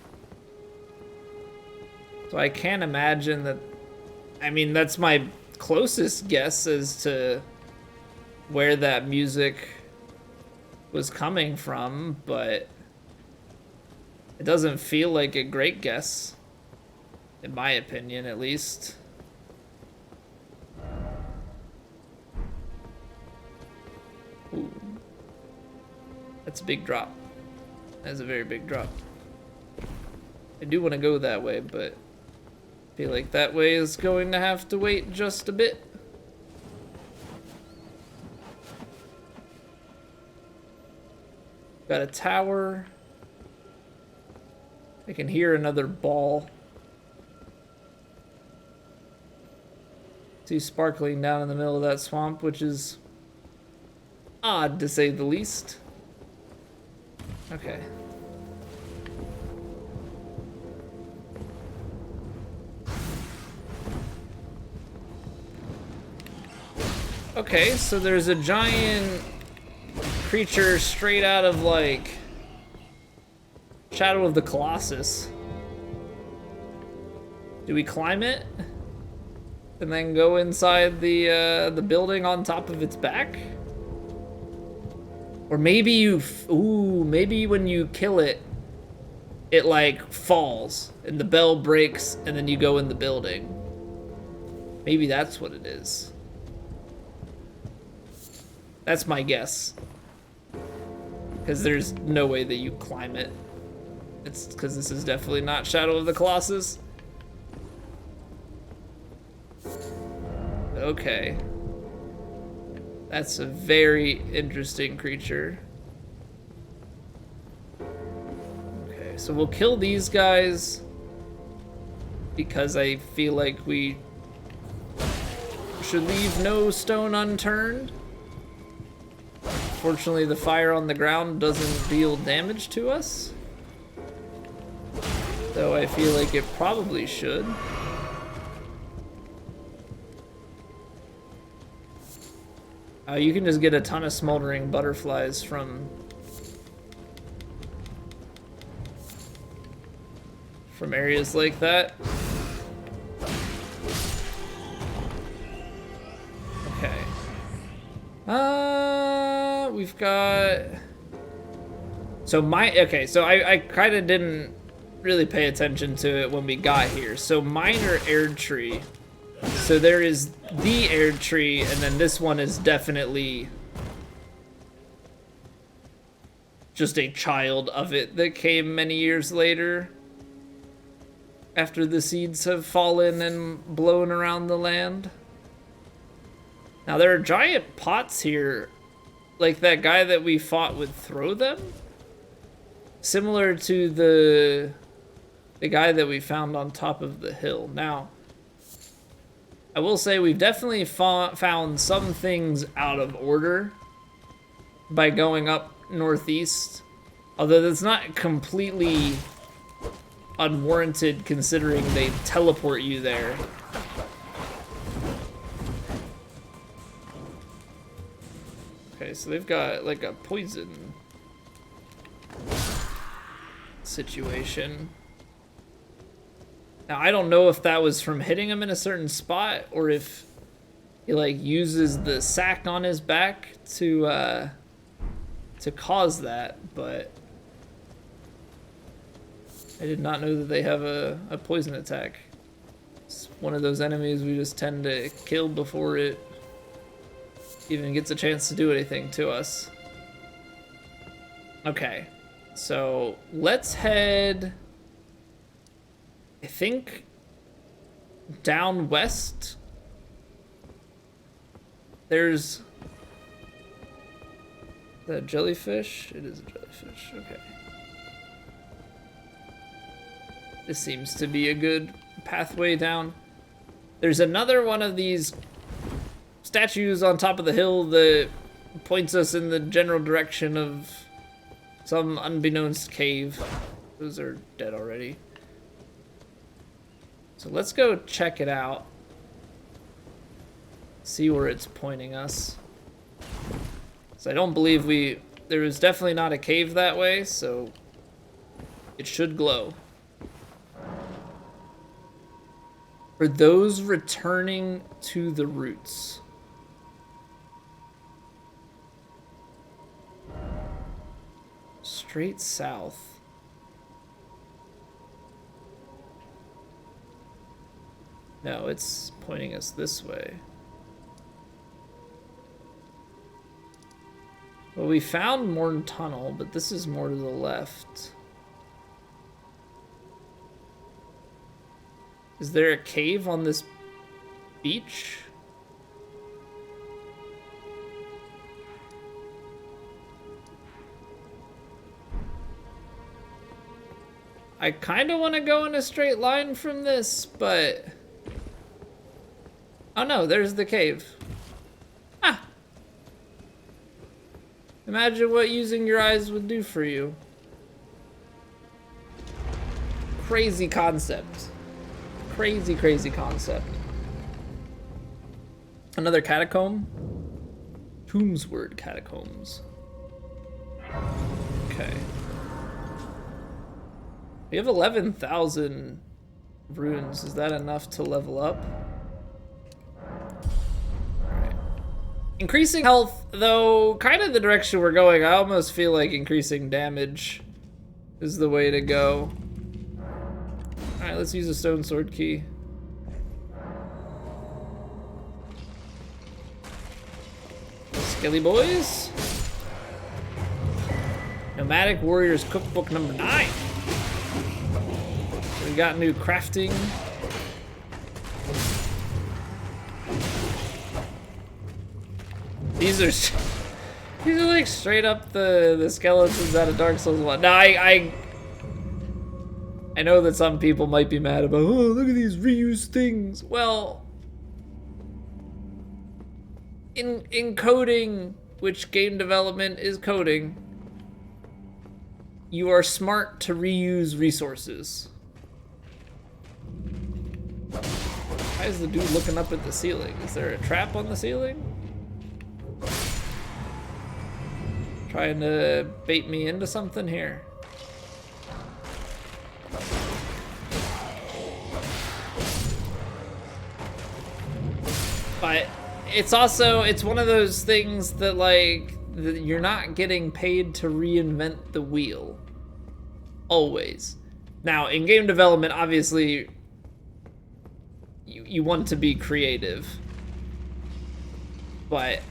So I can't imagine that... I mean, that's my closest guess as to where that music was coming from, but... it doesn't feel like a great guess, in my opinion, at least. Ooh. That's a big drop. That's a very big drop. I do want to go that way, but I feel like that way is going to have to wait just a bit. Got a tower. I can hear another ball. See sparkling down in the middle of that swamp, which is odd to say the least. Okay. Okay, so there's a giant creature straight out of like Shadow of the Colossus. Do we climb it? And then go inside the building on top of its back? Or maybe you... ooh, maybe when you kill it, it like falls and the bell breaks and then you go in the building. Maybe that's what it is. That's my guess. Because there's no way that you climb it. It's because this is definitely not Shadow of the Colossus. Okay. That's a very interesting creature. Okay, so we'll kill these guys because I feel like we should leave no stone unturned. Fortunately, the fire on the ground doesn't deal damage to us. Though I feel like it probably should. You can just get a ton of smoldering butterflies from areas like that. Okay. We've we've got... So I kind of didn't really pay attention to it when we got here. So minor air tree. So there is the air tree, and then this one is definitely just a child of it that came many years later after the seeds have fallen and blown around the land. Now there are giant pots here, like that guy that we fought would throw them. Similar to the guy that we found on top of the hill. Now, I will say we've definitely found some things out of order by going up northeast. Although that's not completely unwarranted considering they teleport you there. Okay, so they've got like a poison situation. Now I don't know if that was from hitting him in a certain spot or if he like uses the sack on his back to cause that, but I did not know that they have a poison attack. It's one of those enemies we just tend to kill before it even gets a chance to do anything to us. Okay. So let's head, I think, down west. There's the jellyfish. It is a jellyfish. Okay. This seems to be a good pathway down. There's another one of these statues on top of the hill that points us in the general direction of some unbeknownst cave. Those are dead already. So let's go check it out. See where it's pointing us. So I don't believe there was definitely not a cave that way, so it should glow. For those returning to the roots. Straight south. No, it's pointing us this way. Well, we found Morn Tunnel, but this is more to the left. Is there a cave on this beach? I kind of want to go in a straight line from this, but... Oh no, there's the cave. Ah! Imagine what using your eyes would do for you. Crazy concept. Crazy, crazy concept. Another catacomb? Tombsword catacombs. Okay. We have 11,000 runes. Is that enough to level up? Alright. Increasing health, though, kind of the direction we're going. I almost feel like increasing damage is the way to go. Alright, let's use a stone sword key. Skelly boys. Nomadic Warriors Cookbook number 9. We got new crafting. These are like straight up the skeletons out of Dark Souls 1. Now I know that some people might be mad about, oh, look at these reused things. Well, in coding, which game development is coding, you are smart to reuse resources. Why is the dude looking up at the ceiling? Is there a trap on the ceiling? Trying to bait me into something here. But it's one of those things that, like, you're not getting paid to reinvent the wheel. Always. Now, in game development, obviously, you want to be creative. But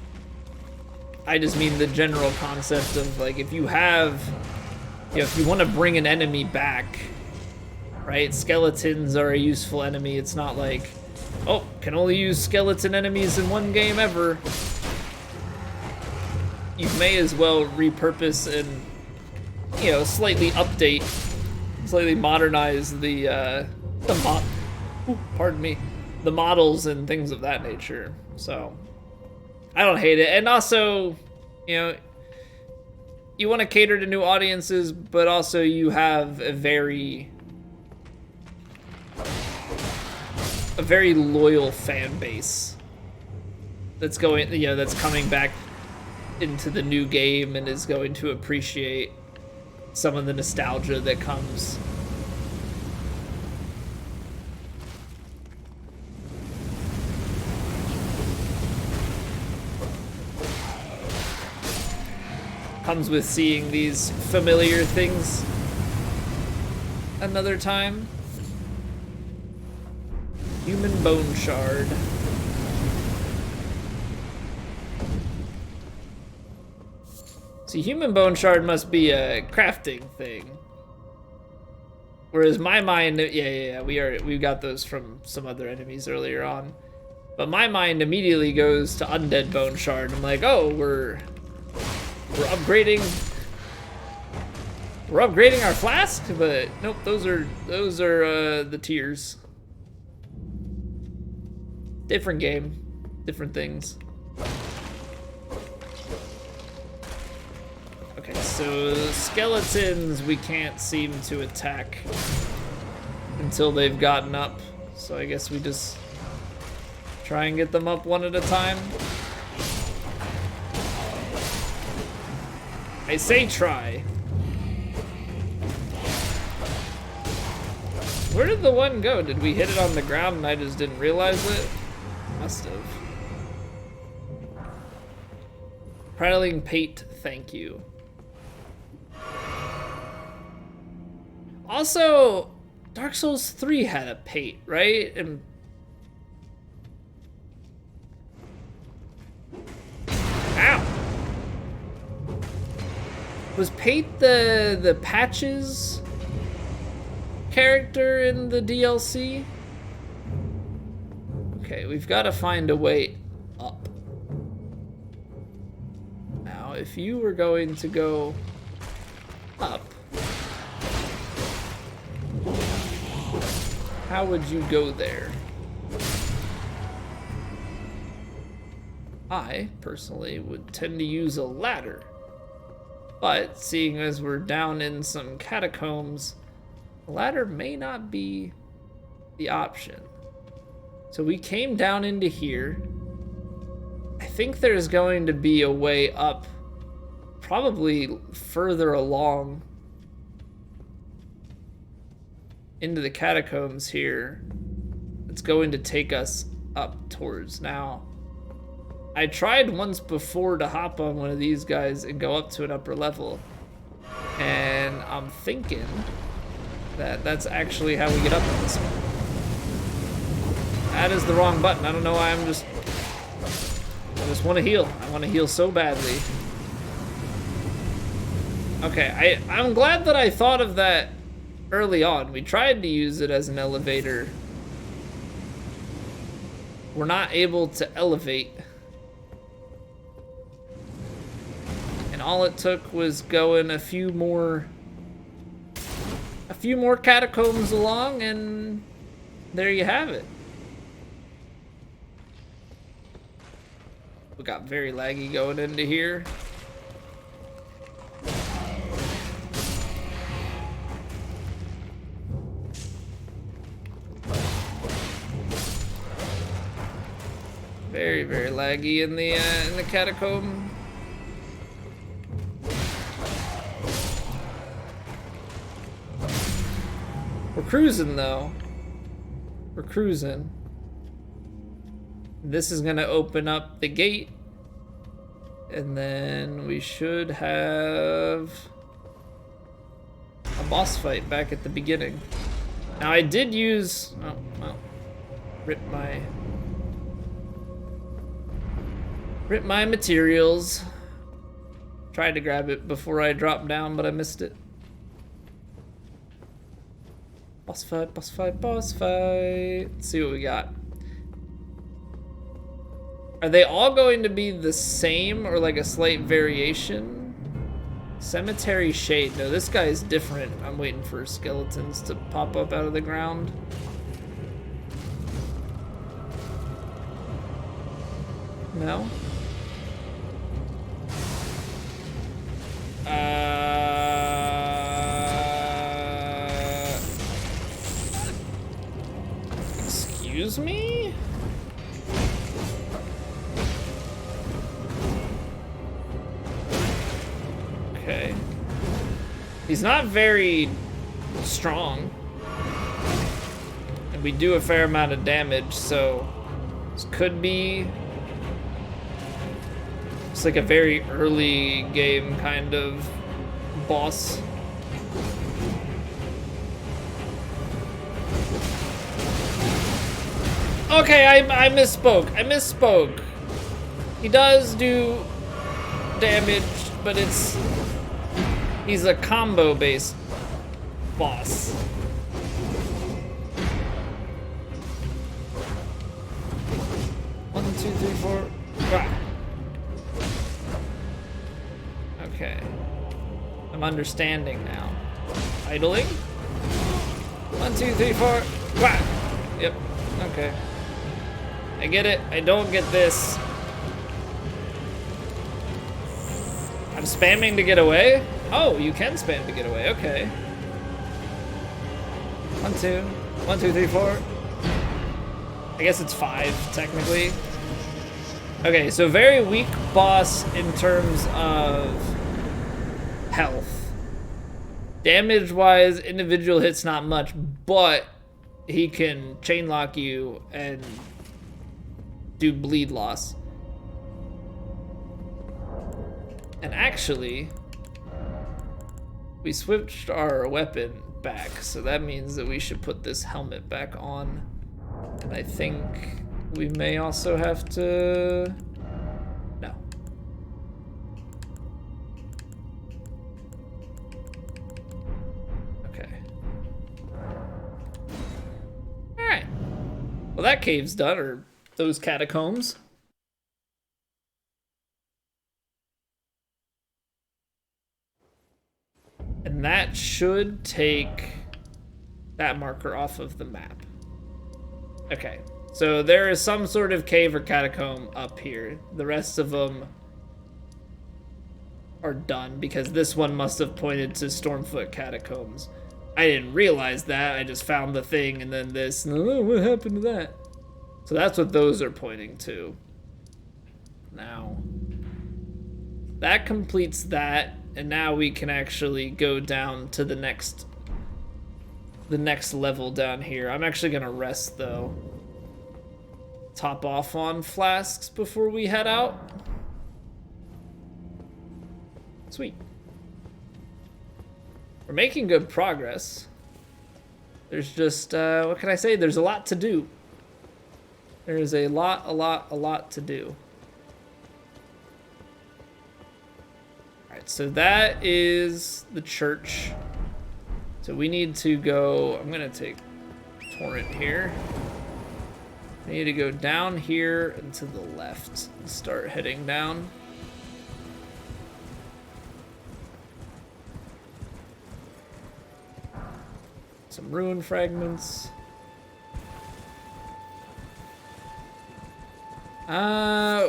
I just mean the general concept of, like, if you have, you know, if you want to bring an enemy back, right? Skeletons are a useful enemy. It's not like, oh, can only use skeleton enemies in one game ever. You may as well repurpose and, you know, slightly update, slightly modernize the models and things of that nature. So I don't hate it. And also, you know, you want to cater to new audiences, but also you have a very loyal fan base that's going, you know, that's coming back into the new game and is going to appreciate some of the nostalgia that comes. Comes with seeing these familiar things another time. Human bone shard. See, human bone shard must be a crafting thing. Whereas my mind, yeah, we got those from some other enemies earlier on. But my mind immediately goes to undead bone shard. I'm like, oh, we're upgrading our flask, but nope, those are the tiers. Different game, different things. Okay, so skeletons we can't seem to attack until they've gotten up. So I guess we just try and get them up one at a time. I say try. Where did the one go? Did we hit it on the ground and I just didn't realize it? Must have. Prattling Pate, thank you. Also, Dark Souls 3 had a Pate, right? And ow! Was Pate the Patches character in the DLC? Okay, we've got to find a way up. Now, if you were going to go up, how would you go there? I, personally, would tend to use a ladder. But, seeing as we're down in some catacombs, a ladder may not be the option. So we came down into here. I think there's going to be a way up, probably further along into the catacombs here. It's going to take us up towards now. I tried once before to hop on one of these guys and go up to an upper level. And I'm thinking that that's actually how we get up on this one. That is the wrong button. I don't know why I just want to heal. I want to heal so badly. Okay, I'm glad that I thought of that early on. We tried to use it as an elevator. We're not able to elevate. And all it took was going a few more catacombs along, and there you have it. We got very laggy going into here. Very, very laggy in the catacomb. We're cruising though. We're cruising. This is gonna open up the gate. And then we should have a boss fight back at the beginning. Now I did use, oh, well, rip my materials. Tried to grab it before I dropped down, but I missed it. Boss fight, boss fight, boss fight. Let's see what we got. Are they all going to be the same or like a slight variation? Cemetery Shade. No, this guy is different. I'm waiting for skeletons to pop up out of the ground. No? Excuse me? Okay. He's not very strong. And we do a fair amount of damage, so this could be it's like a very early game kind of boss. Okay, I misspoke. I misspoke. He does do damage, but he's a combo-based boss. One, two, three, four. Ah. Okay. I'm understanding now. Idling. 1, 2, 3, 4. Wah! Yep. Okay. I get it. I don't get this. I'm spamming to get away? Oh, you can spam to get away. Okay. 1, 2. 1, 2, 3, 4. I guess it's 5, technically. Okay, so very weak boss in terms of health. Damage-wise, individual hits not much, but he can chain lock you and do bleed loss. And actually, we switched our weapon back, so that means that we should put this helmet back on. And I think we may also have to... No. Okay. Alright. Well, that cave's done, or those catacombs. And that should take that marker off of the map. Okay, so there is some sort of cave or catacomb up here. The rest of them are done because this one must have pointed to Stormfoot Catacombs. I didn't realize that. I just found the thing and then this. Oh, what happened to that? So that's what those are pointing to. Now, that completes that. And now we can actually go down to the next level down here. I'm actually gonna rest though. Top off on flasks before we head out. Sweet. We're making good progress. There's just, what can I say? There's a lot to do. There is a lot to do. So that is the church. So we need to go, I'm gonna take Torrent here. I need to go down here and to the left and start heading down. Some ruin fragments.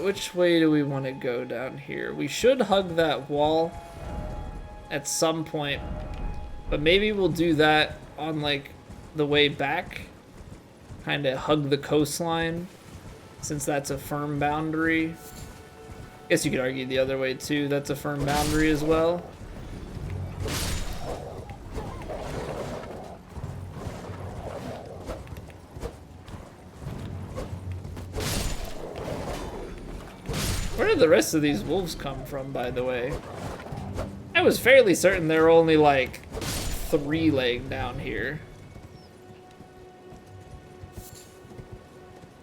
Which way do we want to go down here? We should hug that wall at some point, but maybe we'll do that on like the way back. Kind of hug the coastline, since that's a firm boundary. Guess you could argue the other way too. That's a firm boundary as well. Where did the rest of these wolves come from, by the way? I was fairly certain there were only like 3 laying down here.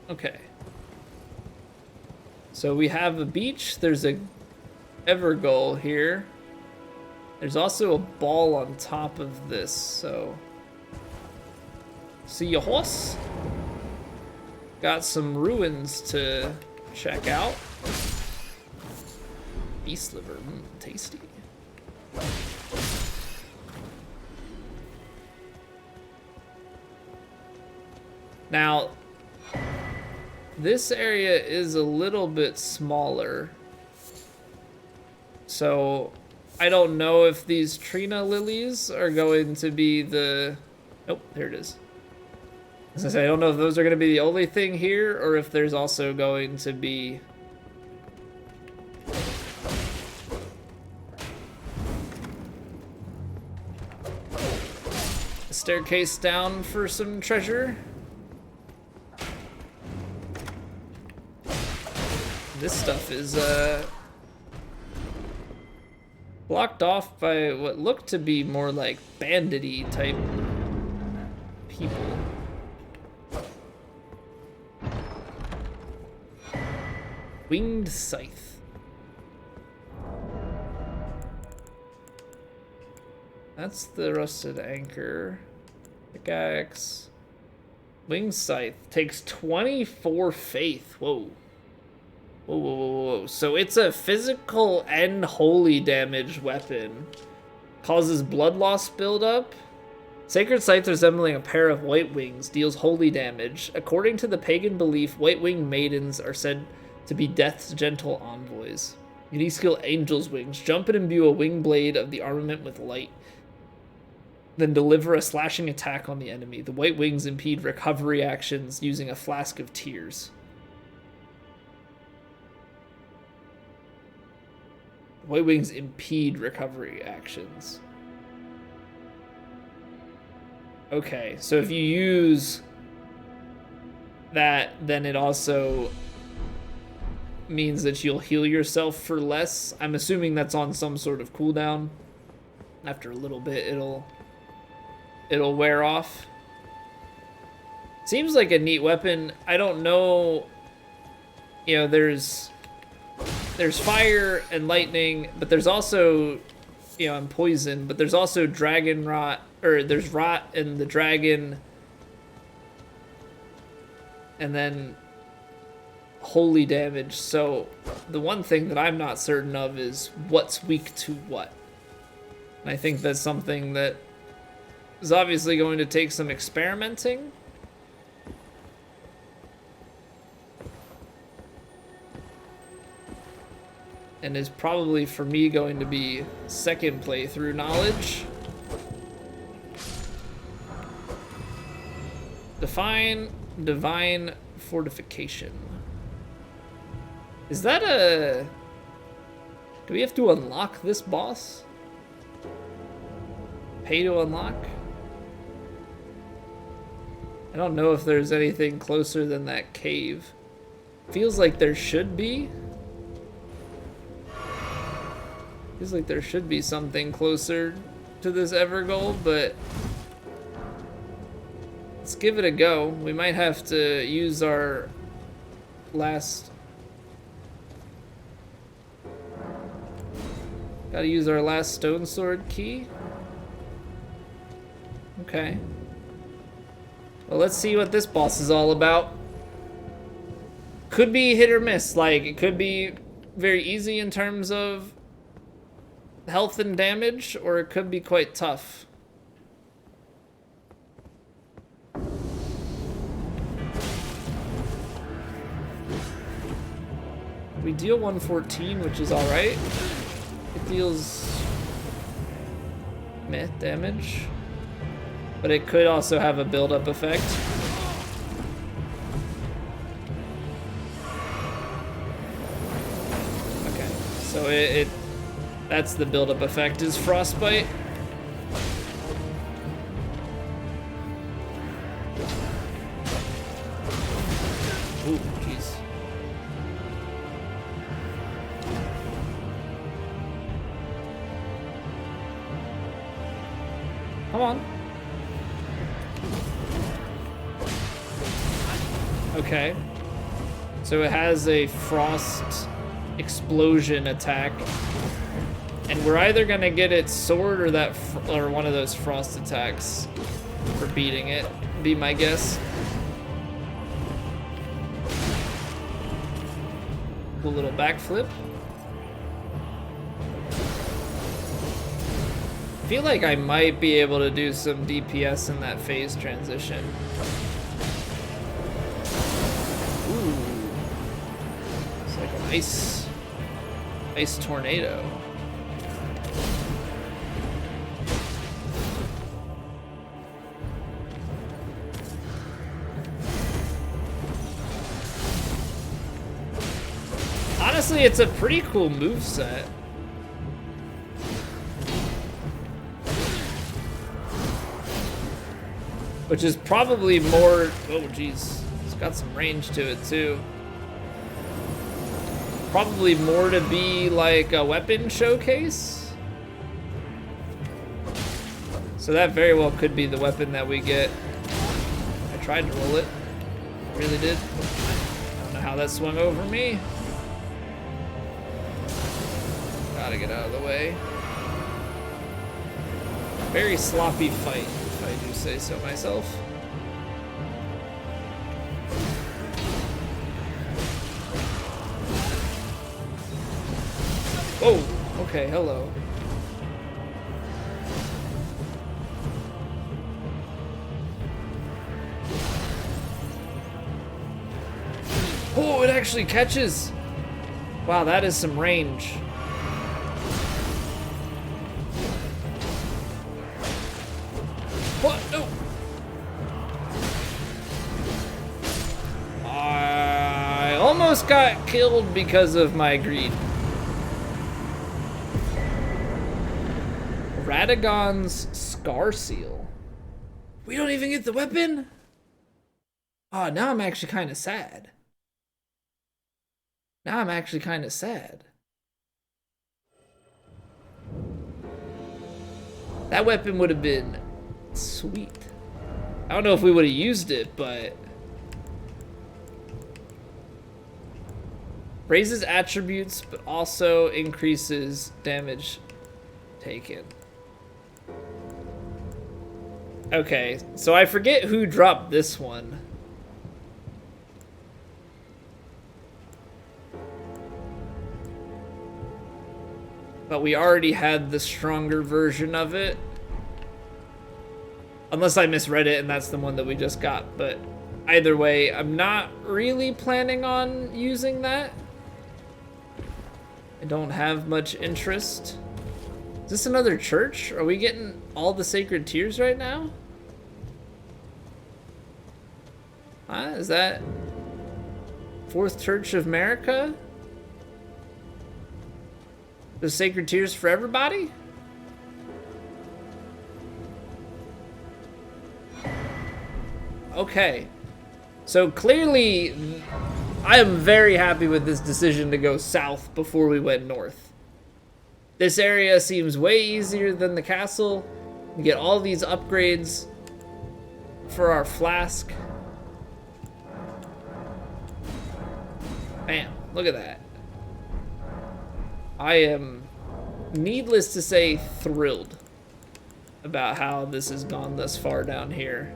Okay. So we have a beach. There's a Evergull here. There's also a ball on top of this, so... See a horse? Got some ruins to check out. Beast liver, tasty. Now, this area is a little bit smaller. So, I don't know if these Trina lilies are going to be the... Oh, there it is. As I say, I don't know if those are going to be the only thing here, or if there's also going to be... a staircase down for some treasure. This stuff is, blocked off by what looked to be more like bandit-y type people. Winged Scythe. That's the rusted anchor. Pickaxe. Winged Scythe takes 24 faith. Whoa. Whoa, whoa, whoa, whoa. So it's a physical and holy damage weapon. Causes blood loss buildup. Sacred Scythe resembling a pair of white wings deals holy damage. According to the pagan belief, white-winged maidens are said to be death's gentle envoys. Unique skill Angel's Wings. Jump and imbue a wing blade of the armament with light. Then deliver a slashing attack on the enemy. The white wings impede recovery actions using a flask of tears. White wings impede recovery actions. Okay, so if you use that, then it also means that you'll heal yourself for less. I'm assuming that's on some sort of cooldown. After a little bit, it'll wear off. Seems like a neat weapon. I don't know. You know, there's fire and lightning, but there's also, you know, and poison, but there's also dragon rot, or there's rot and the dragon, and then holy damage. So the one thing that I'm not certain of is what's weak to what. And I think that's something that is obviously going to take some experimenting. And is probably, for me, going to be second playthrough knowledge. Divine Fortification. Is that a... Do we have to unlock this boss? Pay to unlock? I don't know if there's anything closer than that cave. Feels like there should be. Feels like there should be something closer to this Evergull, but let's give it a go. We might have to use our last... Gotta use our last stone sword key. Okay. Well, let's see what this boss is all about. Could be hit or miss. Like, it could be very easy in terms of health and damage, or it could be quite tough. We deal 114, which is alright. It deals meh damage, but it could also have a build-up effect. Okay, so that's the build-up effect, is Frostbite. Ooh, jeez. Okay. So it has a frost explosion attack. And we're either gonna get its sword or that, or one of those frost attacks for beating it, be my guess. Cool little backflip. I feel like I might be able to do some DPS in that phase transition. Ooh. It's like an ice tornado. Honestly, it's a pretty cool moveset. Which is probably more, oh geez, it's got some range to it too. Probably more to be like a weapon showcase. So that very well could be the weapon that we get. I tried to roll it, I really did. I don't know how that swung over me. Gotta get out of the way. Very sloppy fight, if I do say so myself. Oh, okay, hello. Oh, it actually catches. Wow, that is some range. What? No. I almost got killed because of my greed. Radagon's Scar Seal. We don't even get the weapon? Oh, now I'm actually kind of sad. Now I'm actually kind of sad. That weapon would have been sweet. I don't know if we would have used it, but raises attributes, but also increases damage taken. Okay, so I forget who dropped this one. But we already had the stronger version of it. Unless I misread it and that's the one that we just got. But either way, I'm not really planning on using that. I don't have much interest. Is this another church? Are we getting all the sacred tears right now? Huh? Is that Fourth Church of America? The sacred tears for everybody? Okay. So clearly, I am very happy with this decision to go south before we went north. This area seems way easier than the castle. We get all these upgrades for our flask. Bam, look at that. I am, needless to say, thrilled about how this has gone thus far down here.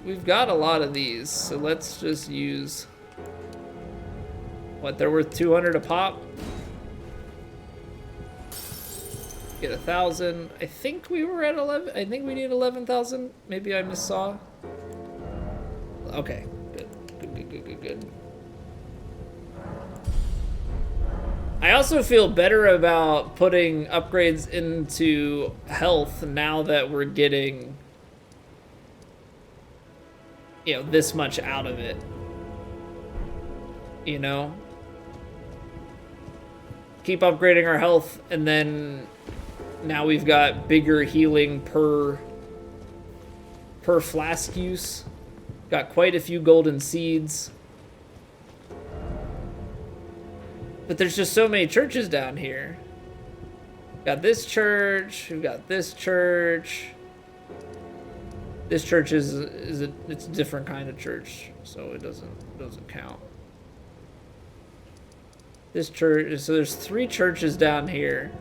We've got a lot of these, so let's just use, what, they're worth 200 a pop? Get 1,000. I think we were at 11. I think we need 11,000. Maybe I missaw. Okay, good. I also feel better about putting upgrades into health now that we're getting, you know, this much out of it. You know? Keep upgrading our health, and then now we've got bigger healing per flask use. Got quite a few golden seeds. But there's just so many churches down here. Got this church. We've got this church. This church it's a different kind of church, so it doesn't count. This church, so there's 3 churches down here.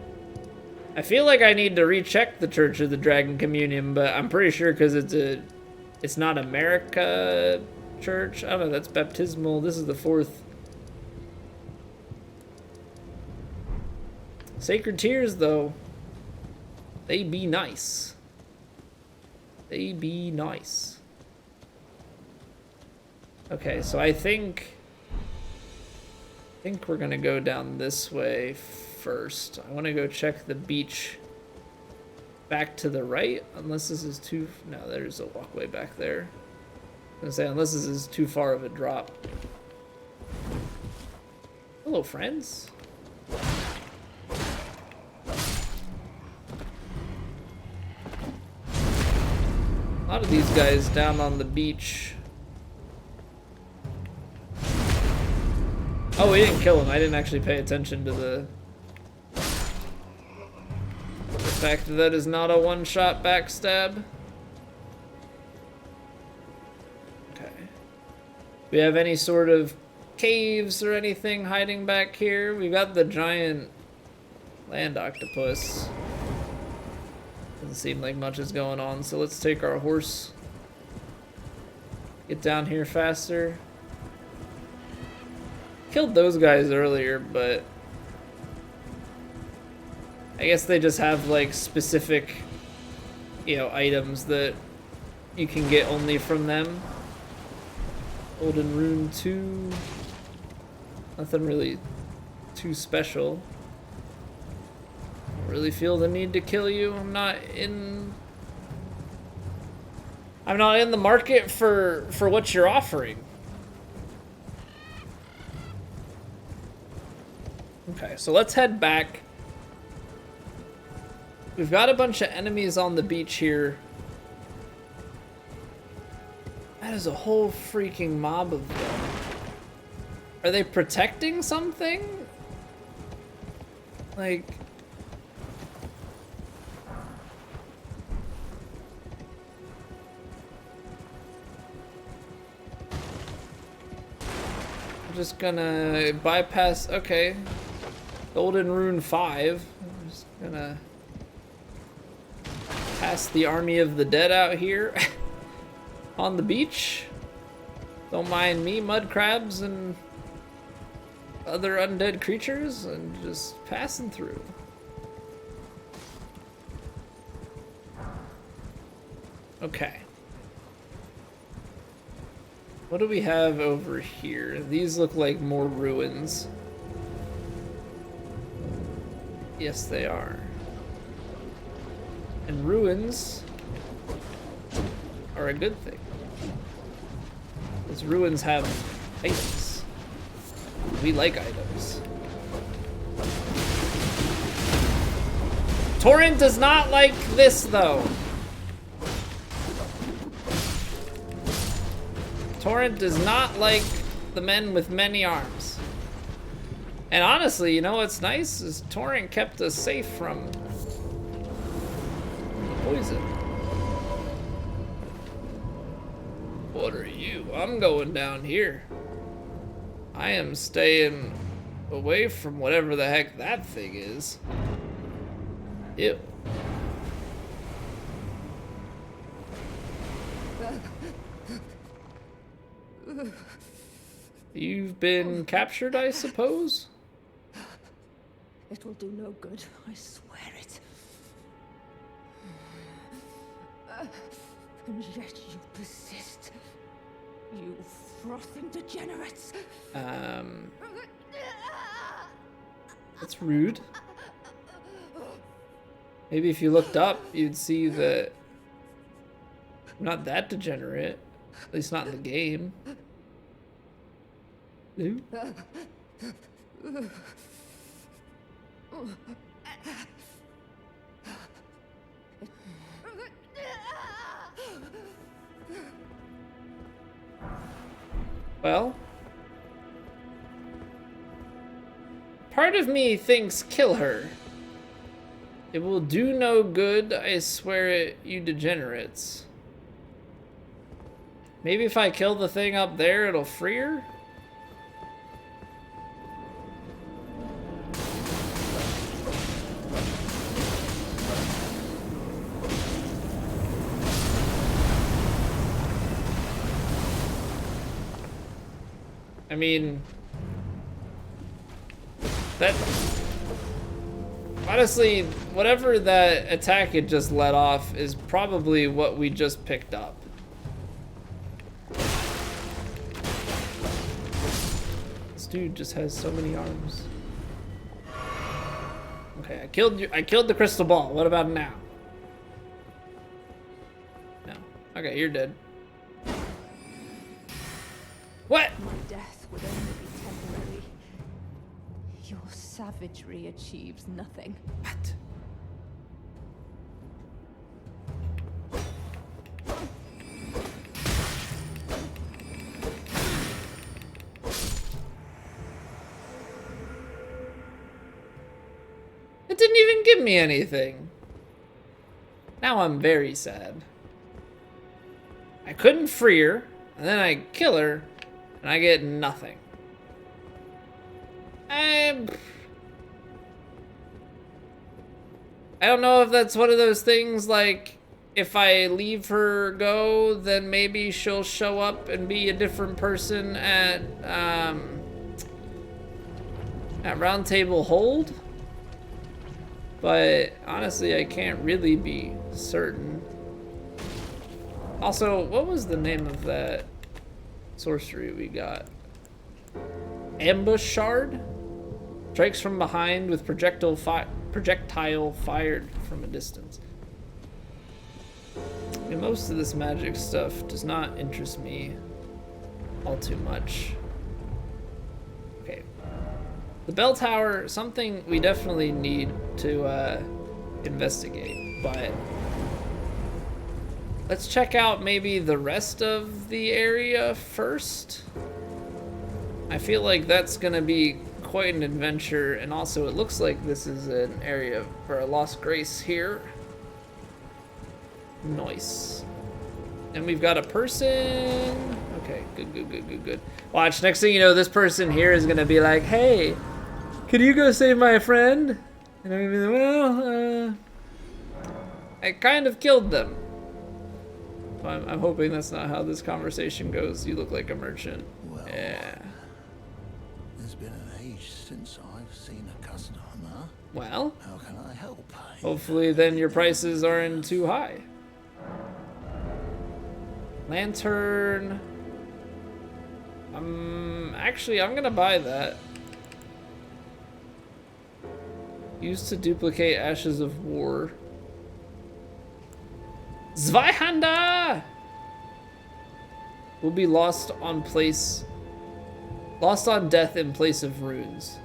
I feel like I need to recheck the Church of the Dragon Communion, but I'm pretty sure because it's not America Church. I don't know, that's baptismal. This is the 4th. Sacred Tears, though, they be nice. They be nice. Okay, so I think we're gonna go down this way first. I want to go check the beach back to the right, unless this is too... No, there's a walkway back there. I was gonna say, unless this is too far of a drop. Hello, friends. A lot of these guys down on the beach. Oh, we didn't kill him. I didn't actually pay attention to the fact that that is not a one-shot backstab. Okay. Do we have any sort of caves or anything hiding back here? We've got the giant land octopus. Doesn't seem like much is going on, so let's take our horse. Get down here faster. Killed those guys earlier, but I guess they just have like specific, you know, items that you can get only from them. Elden Rune 2. Nothing really too special. Don't really feel the need to kill you. I'm not in the market for what you're offering. Okay, so let's head back. We've got a bunch of enemies on the beach here. That is a whole freaking mob of them. Are they protecting something? Like... I'm just gonna bypass... Okay. Golden Rune 5. I'm just gonna pass the army of the dead out here on the beach. Don't mind me, mud crabs and other undead creatures, and just passing through. Okay. What do we have over here? These look like more ruins. Yes, they are. And ruins are a good thing. Because ruins have items. We like items. Torrent does not like this, though. Torrent does not like the men with many arms. And honestly, you know what's nice is Torrent kept us safe from poison. What are you? I'm going down here. I am staying away from whatever the heck that thing is. Ew. You've been captured, I suppose? It will do no good, I swear it. And yet you persist. You frothing degenerates. That's rude. Maybe if you looked up, you'd see that I'm not that degenerate. At least not in the game. Ooh. Well, part of me thinks kill her. It will do no good, I swear it, you degenerates. Maybe if I kill the thing up there, it'll free her? I mean, that, honestly, whatever that attack it just let off is probably what we just picked up. This dude just has so many arms. Okay, I killed you. I killed the crystal ball. What about now? No. Okay, you're dead. What? My death would only be temporary. Your savagery achieves nothing. What? It didn't even give me anything. Now I'm very sad. I couldn't free her, and then I kill her, and I get nothing. I don't know if that's one of those things like, if I leave her go, then maybe she'll show up and be a different person at Round Table Hold. But honestly, I can't really be certain. Also, what was the name of that sorcery we got? Ambush Shard? Strikes from behind with projectile fired from a distance. I mean, most of this magic stuff does not interest me all too much. Okay. The bell tower, something we definitely need to investigate, but let's check out maybe the rest of the area first. I feel like that's gonna be quite an adventure, and also it looks like this is an area for a lost grace here. Nice. And we've got a person. Okay, good. Watch, next thing you know, this person here is gonna be like, hey, could you go save my friend? And I'm gonna be like, well, I kind of killed them. I'm hoping that's not how this conversation goes. You look like a merchant. Well, Yeah. There's been an age since I've seen a customer. Well, How can I help? hopefully then your prices aren't too high. Lantern. Actually, I'm gonna buy that. Used to duplicate Ashes of War. Zweihanda will be lost on death in place of runes.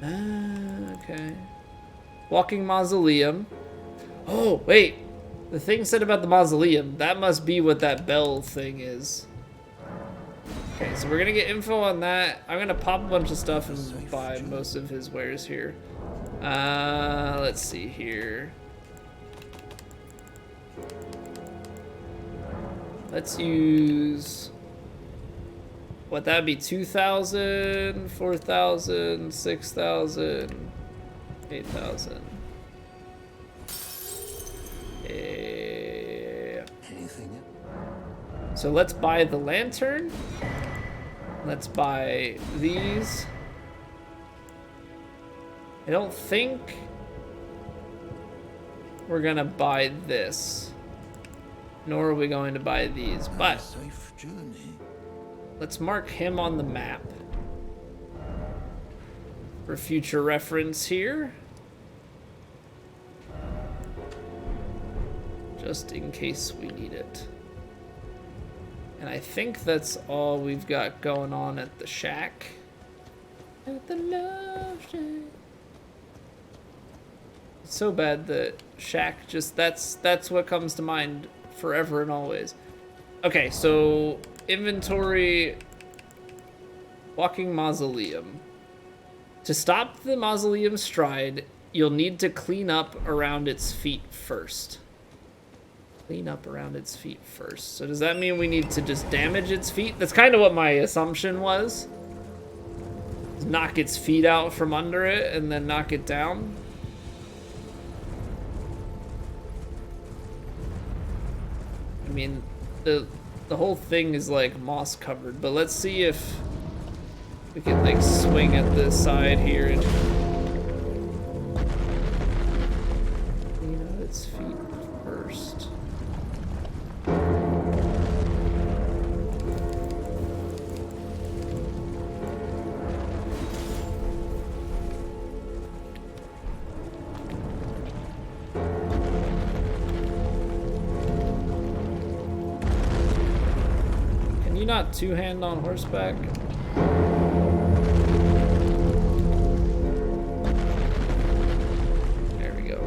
Okay. Walking Mausoleum. Oh, wait. The thing said about the Mausoleum, that must be what that bell thing is. Okay, so we're gonna get info on that. I'm gonna pop a bunch of stuff and buy most of his wares here. Let's see here. Let's use, what, that'd be 2,000, 4,000, 6,000, 8,000. Yeah. Anything? So let's buy the lantern. Let's buy these. I don't think we're gonna buy this. Nor are we going to buy these, but Safe journey. let's mark him on the map for future reference here. Just in case we need it. And I think that's all we've got going on at the shack. At the love shack. It's so bad that shack just, that's what comes to mind forever and always. Okay, so inventory, walking Mausoleum. To stop the Mausoleum stride, you'll need to clean up around its feet first. Clean up around its feet first. So does that mean we need to just damage its feet? That's kind of what my assumption was. Knock its feet out from under it and then knock it down. I mean, the whole thing is like moss covered, but let's see if we can like swing at the side here and clean out its feet first. Can you not two-hand on horseback? There we go.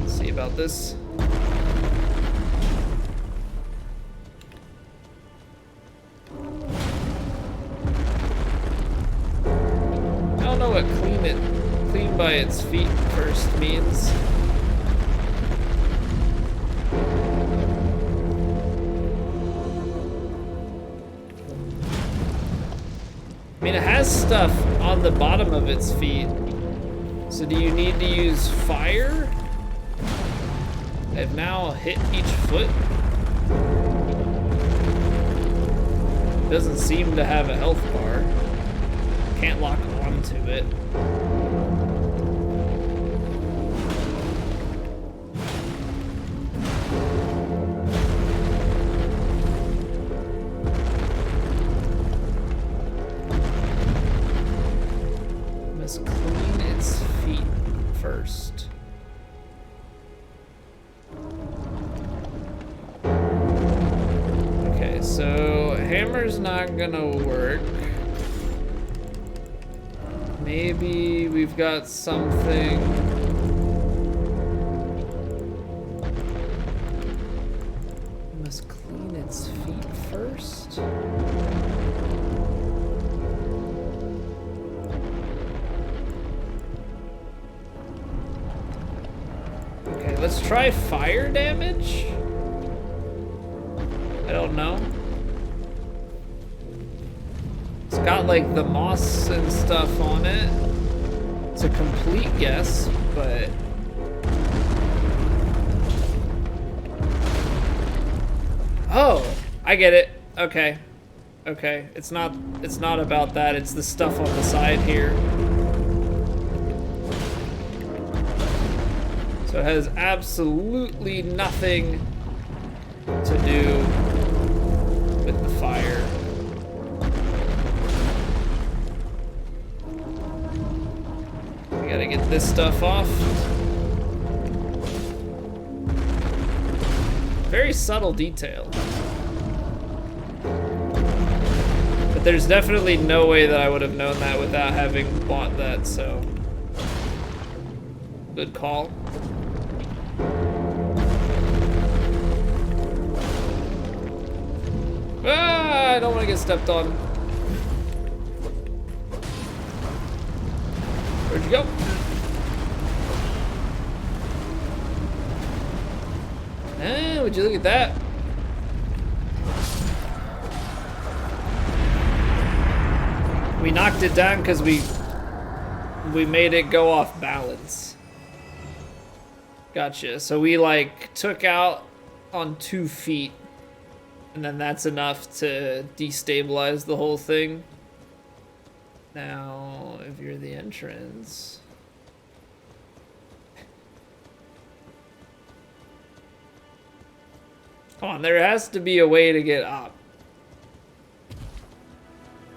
Let's see about this. I don't know what clean by its feet first means. I mean, it has stuff on the bottom of its feet. So do you need to use fire? I've now hit each foot. Doesn't seem to have a health bar. Can't lock onto it. Must clean its feet first. Okay, so hammer's not gonna work. Maybe we've got something. Must clean its feet first. Okay, let's try fire damage. I don't know. It's got like the moss and stuff on it. It's a complete guess, but oh, I get it. Okay. Okay. It's not about that. It's the stuff on the side here. So it has absolutely nothing to do with the fire. We gotta get this stuff off. Very subtle detail. But there's definitely no way that I would have known that without having bought that, so good call. Ah, I don't want to get stepped on. Where'd you go? Ah, would you look at that? We knocked it down because we made it go off balance. Gotcha. So we like took out on 2 feet. And then that's enough to destabilize the whole thing. Now, if you're the entrance... Come on, there has to be a way to get up.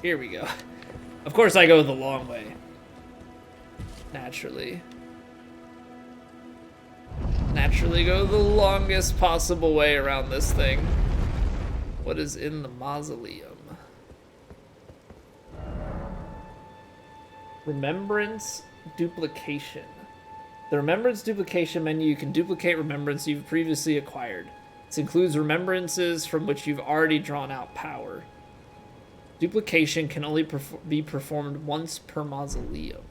Here we go. Of course I go the long way. Naturally. Naturally go the longest possible way around this thing. What is in the Mausoleum? Remembrance Duplication. The Remembrance Duplication menu, you can duplicate remembrance you've previously acquired. This includes remembrances from which you've already drawn out power. Duplication can only be performed once per mausoleum.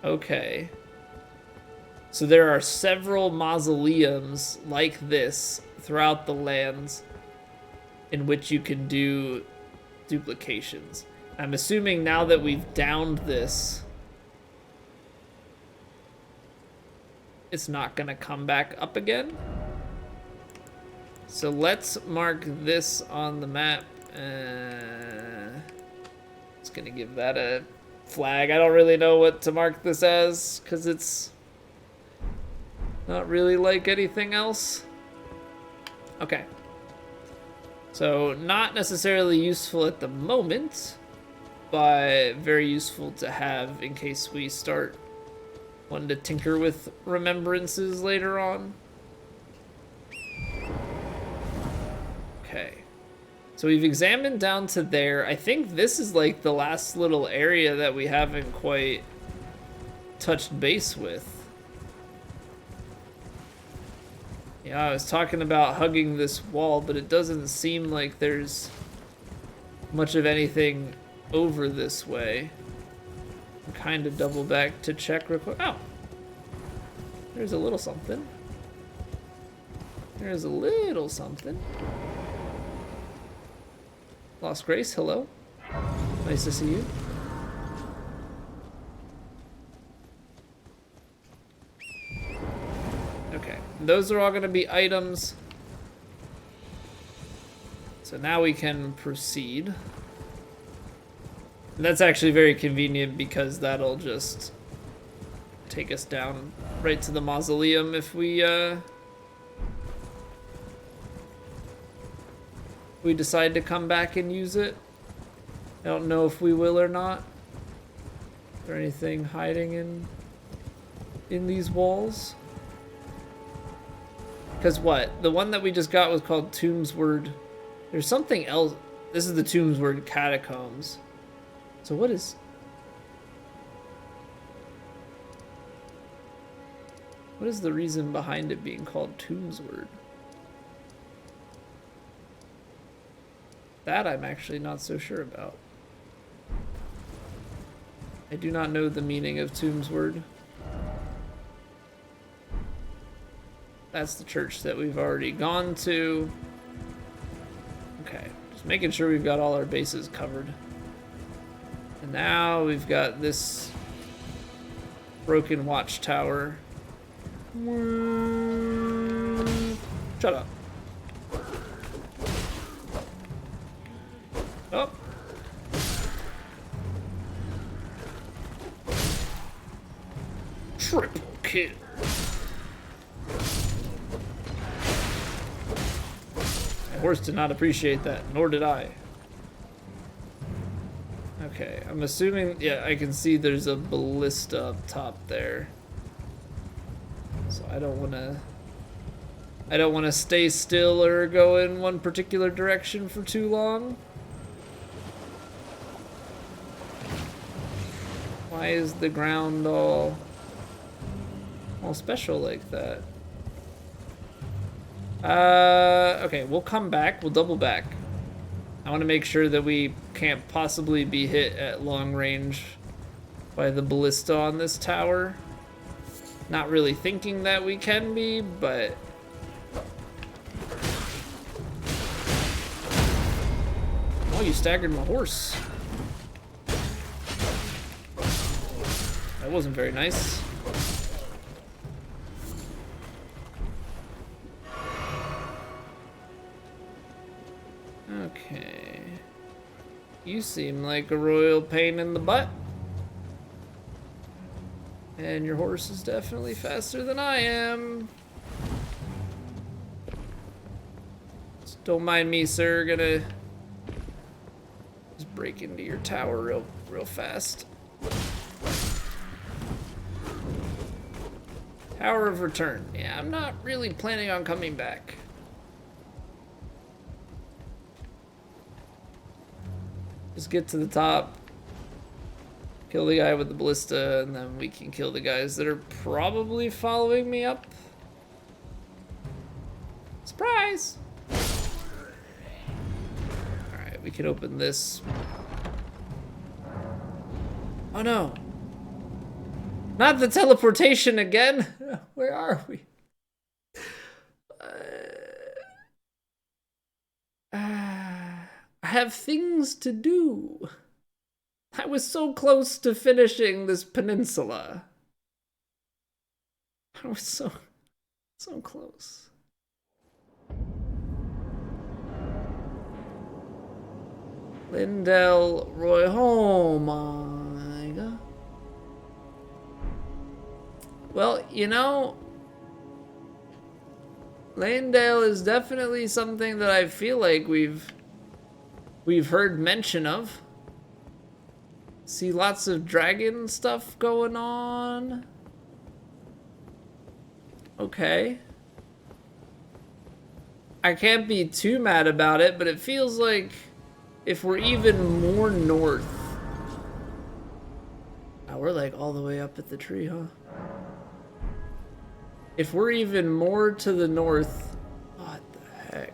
Okay. So there are several mausoleums like this throughout the lands in which you can do duplications. I'm assuming now that we've downed this, it's not gonna come back up again. So let's mark this on the map. It's gonna give that a flag. I don't really know what to mark this as because it's not really like anything else. Okay. So not necessarily useful at the moment, but very useful to have in case we start wanting to tinker with remembrances later on. Okay. So we've examined down to there. I think this is like the last little area that we haven't quite touched base with. Yeah, I was talking about hugging this wall, but it doesn't seem like there's much of anything over this way. I'm kind of double back to check real quick. Oh, there's a little something. There's a little something. Lost Grace, hello. Nice to see you. Okay, those are all going to be items. So now we can proceed. And that's actually very convenient because that'll just take us down right to the mausoleum if we decide to come back and use it. I don't know if we will or not. Is there anything hiding in these walls? Because what? The one that we just got was called Tombsward. There's something else. This is the Tombsward Catacombs. So what is... What is the reason behind it being called Tombsward? That I'm actually not so sure about. I do not know the meaning of Tombsward. That's the church that we've already gone to. Okay, just making sure we've got all our bases covered. And now we've got this broken watchtower. Shut up. Oh. Triple kill. My horse did not appreciate that, nor did I. Okay, I'm assuming, yeah, I can see there's a ballista up top there. So I don't want to stay still or go in one particular direction for too long. Why is the ground all special like that? Okay, we'll come back. We'll double back. I want to make sure that we can't possibly be hit at long range by the ballista on this tower. Not really thinking that we can be, but... Oh, you staggered my horse. That wasn't very nice. Okay. You seem like a royal pain in the butt. And your horse is definitely faster than I am. Just don't mind me, sir. Gonna just break into your tower real fast. Tower of Return. Yeah, I'm not really planning on coming back. Just get to the top, kill the guy with the ballista, and then we can kill the guys that are probably following me up. Surprise! Alright, we can open this. Oh no! Not the teleportation again. Where are we? I have things to do. I was so close to finishing this peninsula. I was so close. Lindell Roy, oh my god. Well, you know, Landale is definitely something that I feel like we've heard mention of. See lots of dragon stuff going on. Okay. I can't be too mad about it, but it feels like if we're even more north. Oh, we're like all the way up at the tree, huh? If we're even more to the north, what the heck?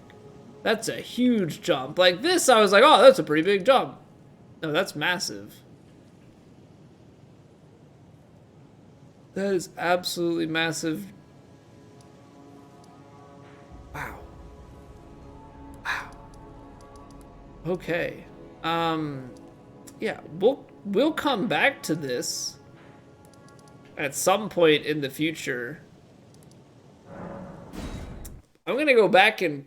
That's a huge jump. Like this, I was like, oh, that's a pretty big jump. No, that's massive. That is absolutely massive. Wow. Wow. Okay. Yeah, we'll come back to this at some point in the future. I'm gonna go back and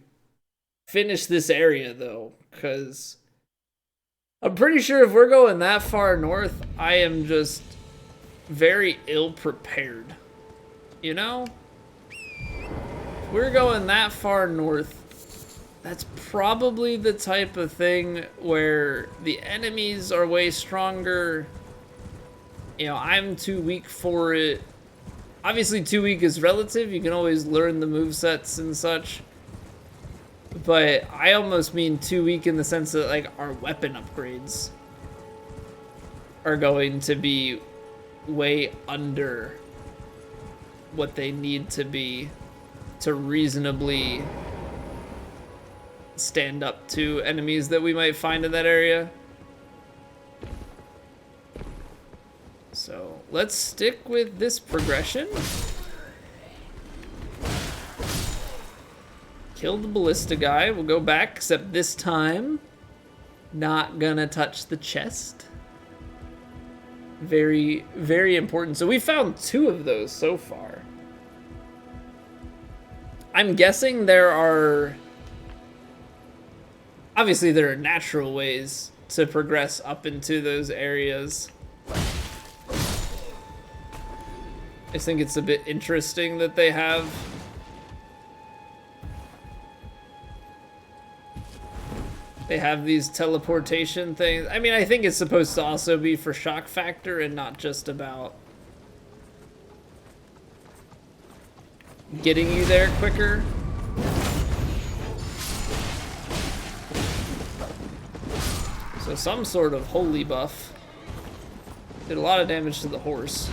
finish this area though, because I'm pretty sure if we're going that far north, I am just very ill prepared. You know? If we're going that far north, that's probably the type of thing where the enemies are way stronger. You know, I'm too weak for it. Obviously, too weak is relative. You can always learn the movesets and such. But I almost mean too weak in the sense that, like, our weapon upgrades are going to be way under what they need to be to reasonably stand up to enemies that we might find in that area. So let's stick with this progression. Kill the ballista guy. We'll go back, except this time, not gonna touch the chest. Very, very important. So we found 2 of those so far. I'm guessing there are... Obviously, there are natural ways to progress up into those areas. I think it's a bit interesting that they have these teleportation things. I mean, I think it's supposed to also be for shock factor and not just about getting you there quicker. So some sort of holy buff. Did a lot of damage to the horse.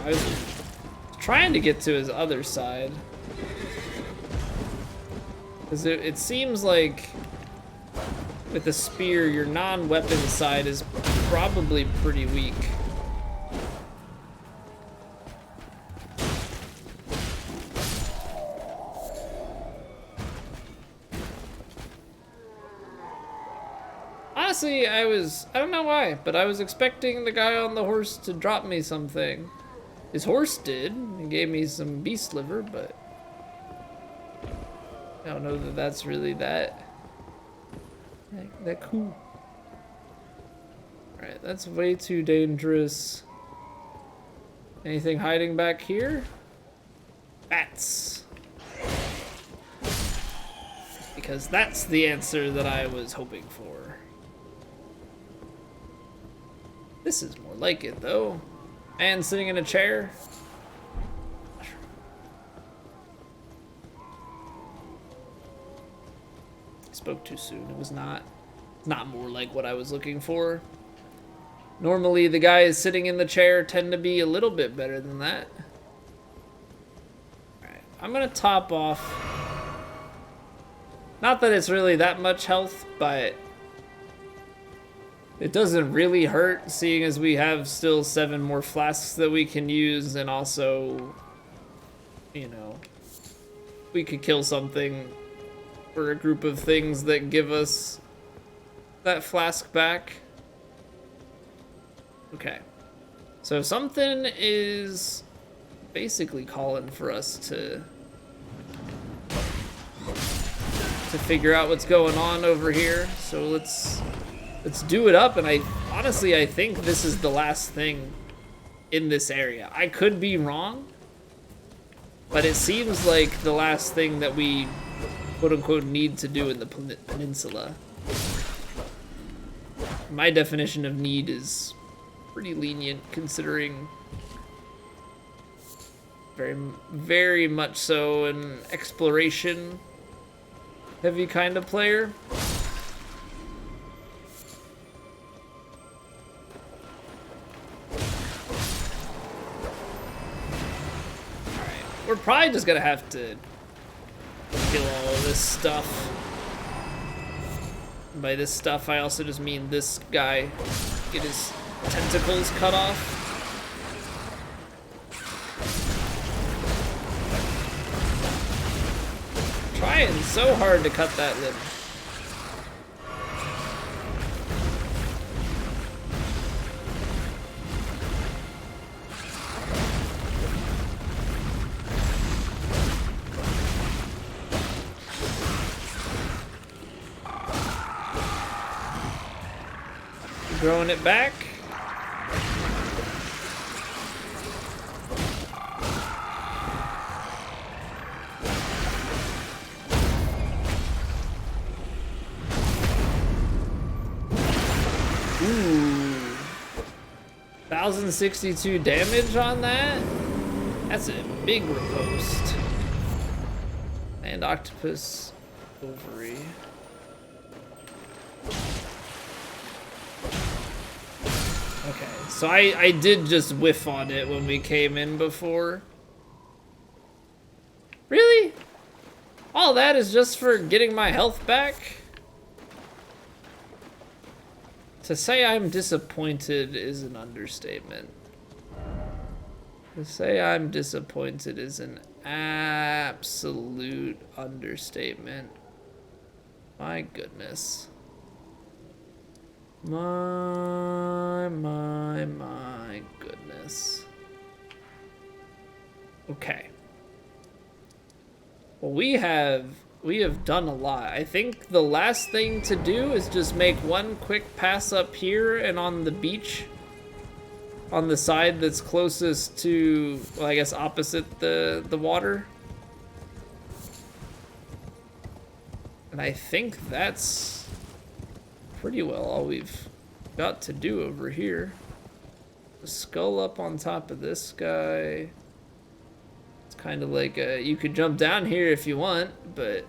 I was trying to get to his other side. Because it seems like with the spear, your non-weapon side is probably pretty weak. Honestly, I don't know why, but I was expecting the guy on the horse to drop me something. His horse did. He gave me some beast liver, but I don't know that that's really that cool. Alright, that's way too dangerous. Anything hiding back here? Bats. Because that's the answer that I was hoping for. This is more like it, though. And sitting in a chair. I spoke too soon. It was not more like what I was looking for. Normally, the guys sitting in the chair tend to be a little bit better than that. Alright, I'm gonna top off Not that it's really that much health, but it doesn't really hurt, seeing as we have still 7 more flasks that we can use, and also, you know, we could kill something or a group of things that give us that flask back. Okay. So something is basically calling for us to figure out what's going on over here. So let's do it up, and I think this is the last thing in this area. I could be wrong, but it seems like the last thing that we quote-unquote need to do in the peninsula. My definition of need is pretty lenient, considering very much so an exploration heavy kind of player. Alright, we're probably just gonna have to kill all of this stuff. By this stuff, I also just mean this guy. Get his tentacles cut off. Trying so hard to cut that limb. Throwing it back. Ooh. 1,062 damage on that? That's a big riposte. And octopus ovary. Okay, so I did just whiff on it when we came in before. Really? All that is just for getting my health back? To say I'm disappointed is an understatement. To say I'm disappointed is an absolute understatement. My goodness. My goodness. Okay. Well, we have done a lot. I think the last thing to do is just make one quick pass up here and on the beach. On the side that's closest to, well, I guess opposite the water. And I think that's pretty well all we've got to do over here. The skull up on top of this guy. It's kind of like you could jump down here if you want, but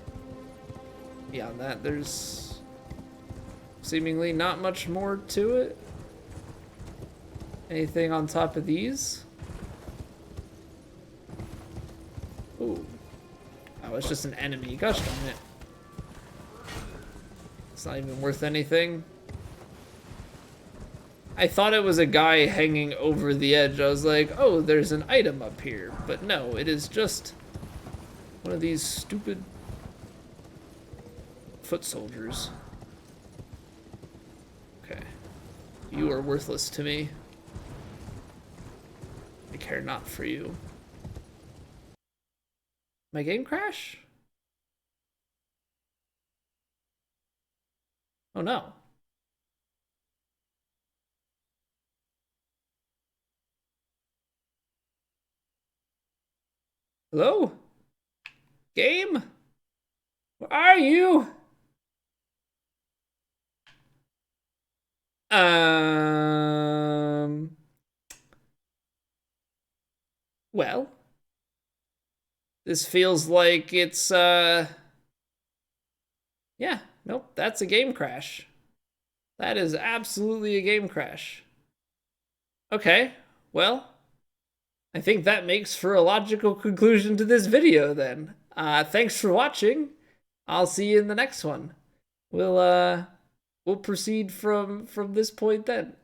beyond that, there's seemingly not much more to it. Anything on top of these? Ooh. Oh, it's just an enemy. Gosh darn it. It's not even worth anything. I thought it was a guy hanging over the edge. I was like, oh, there's an item up here. But no, it is just one of these stupid foot soldiers. Okay. You are worthless to me. I care not for you. My game crash? Oh no. Hello? Game? Where are you? Well, this feels like it's, yeah, nope, that's a game crash. That is absolutely a game crash. Okay, well, I think that makes for a logical conclusion to this video then. Thanks for watching. I'll see you in the next one. We'll proceed from this point then.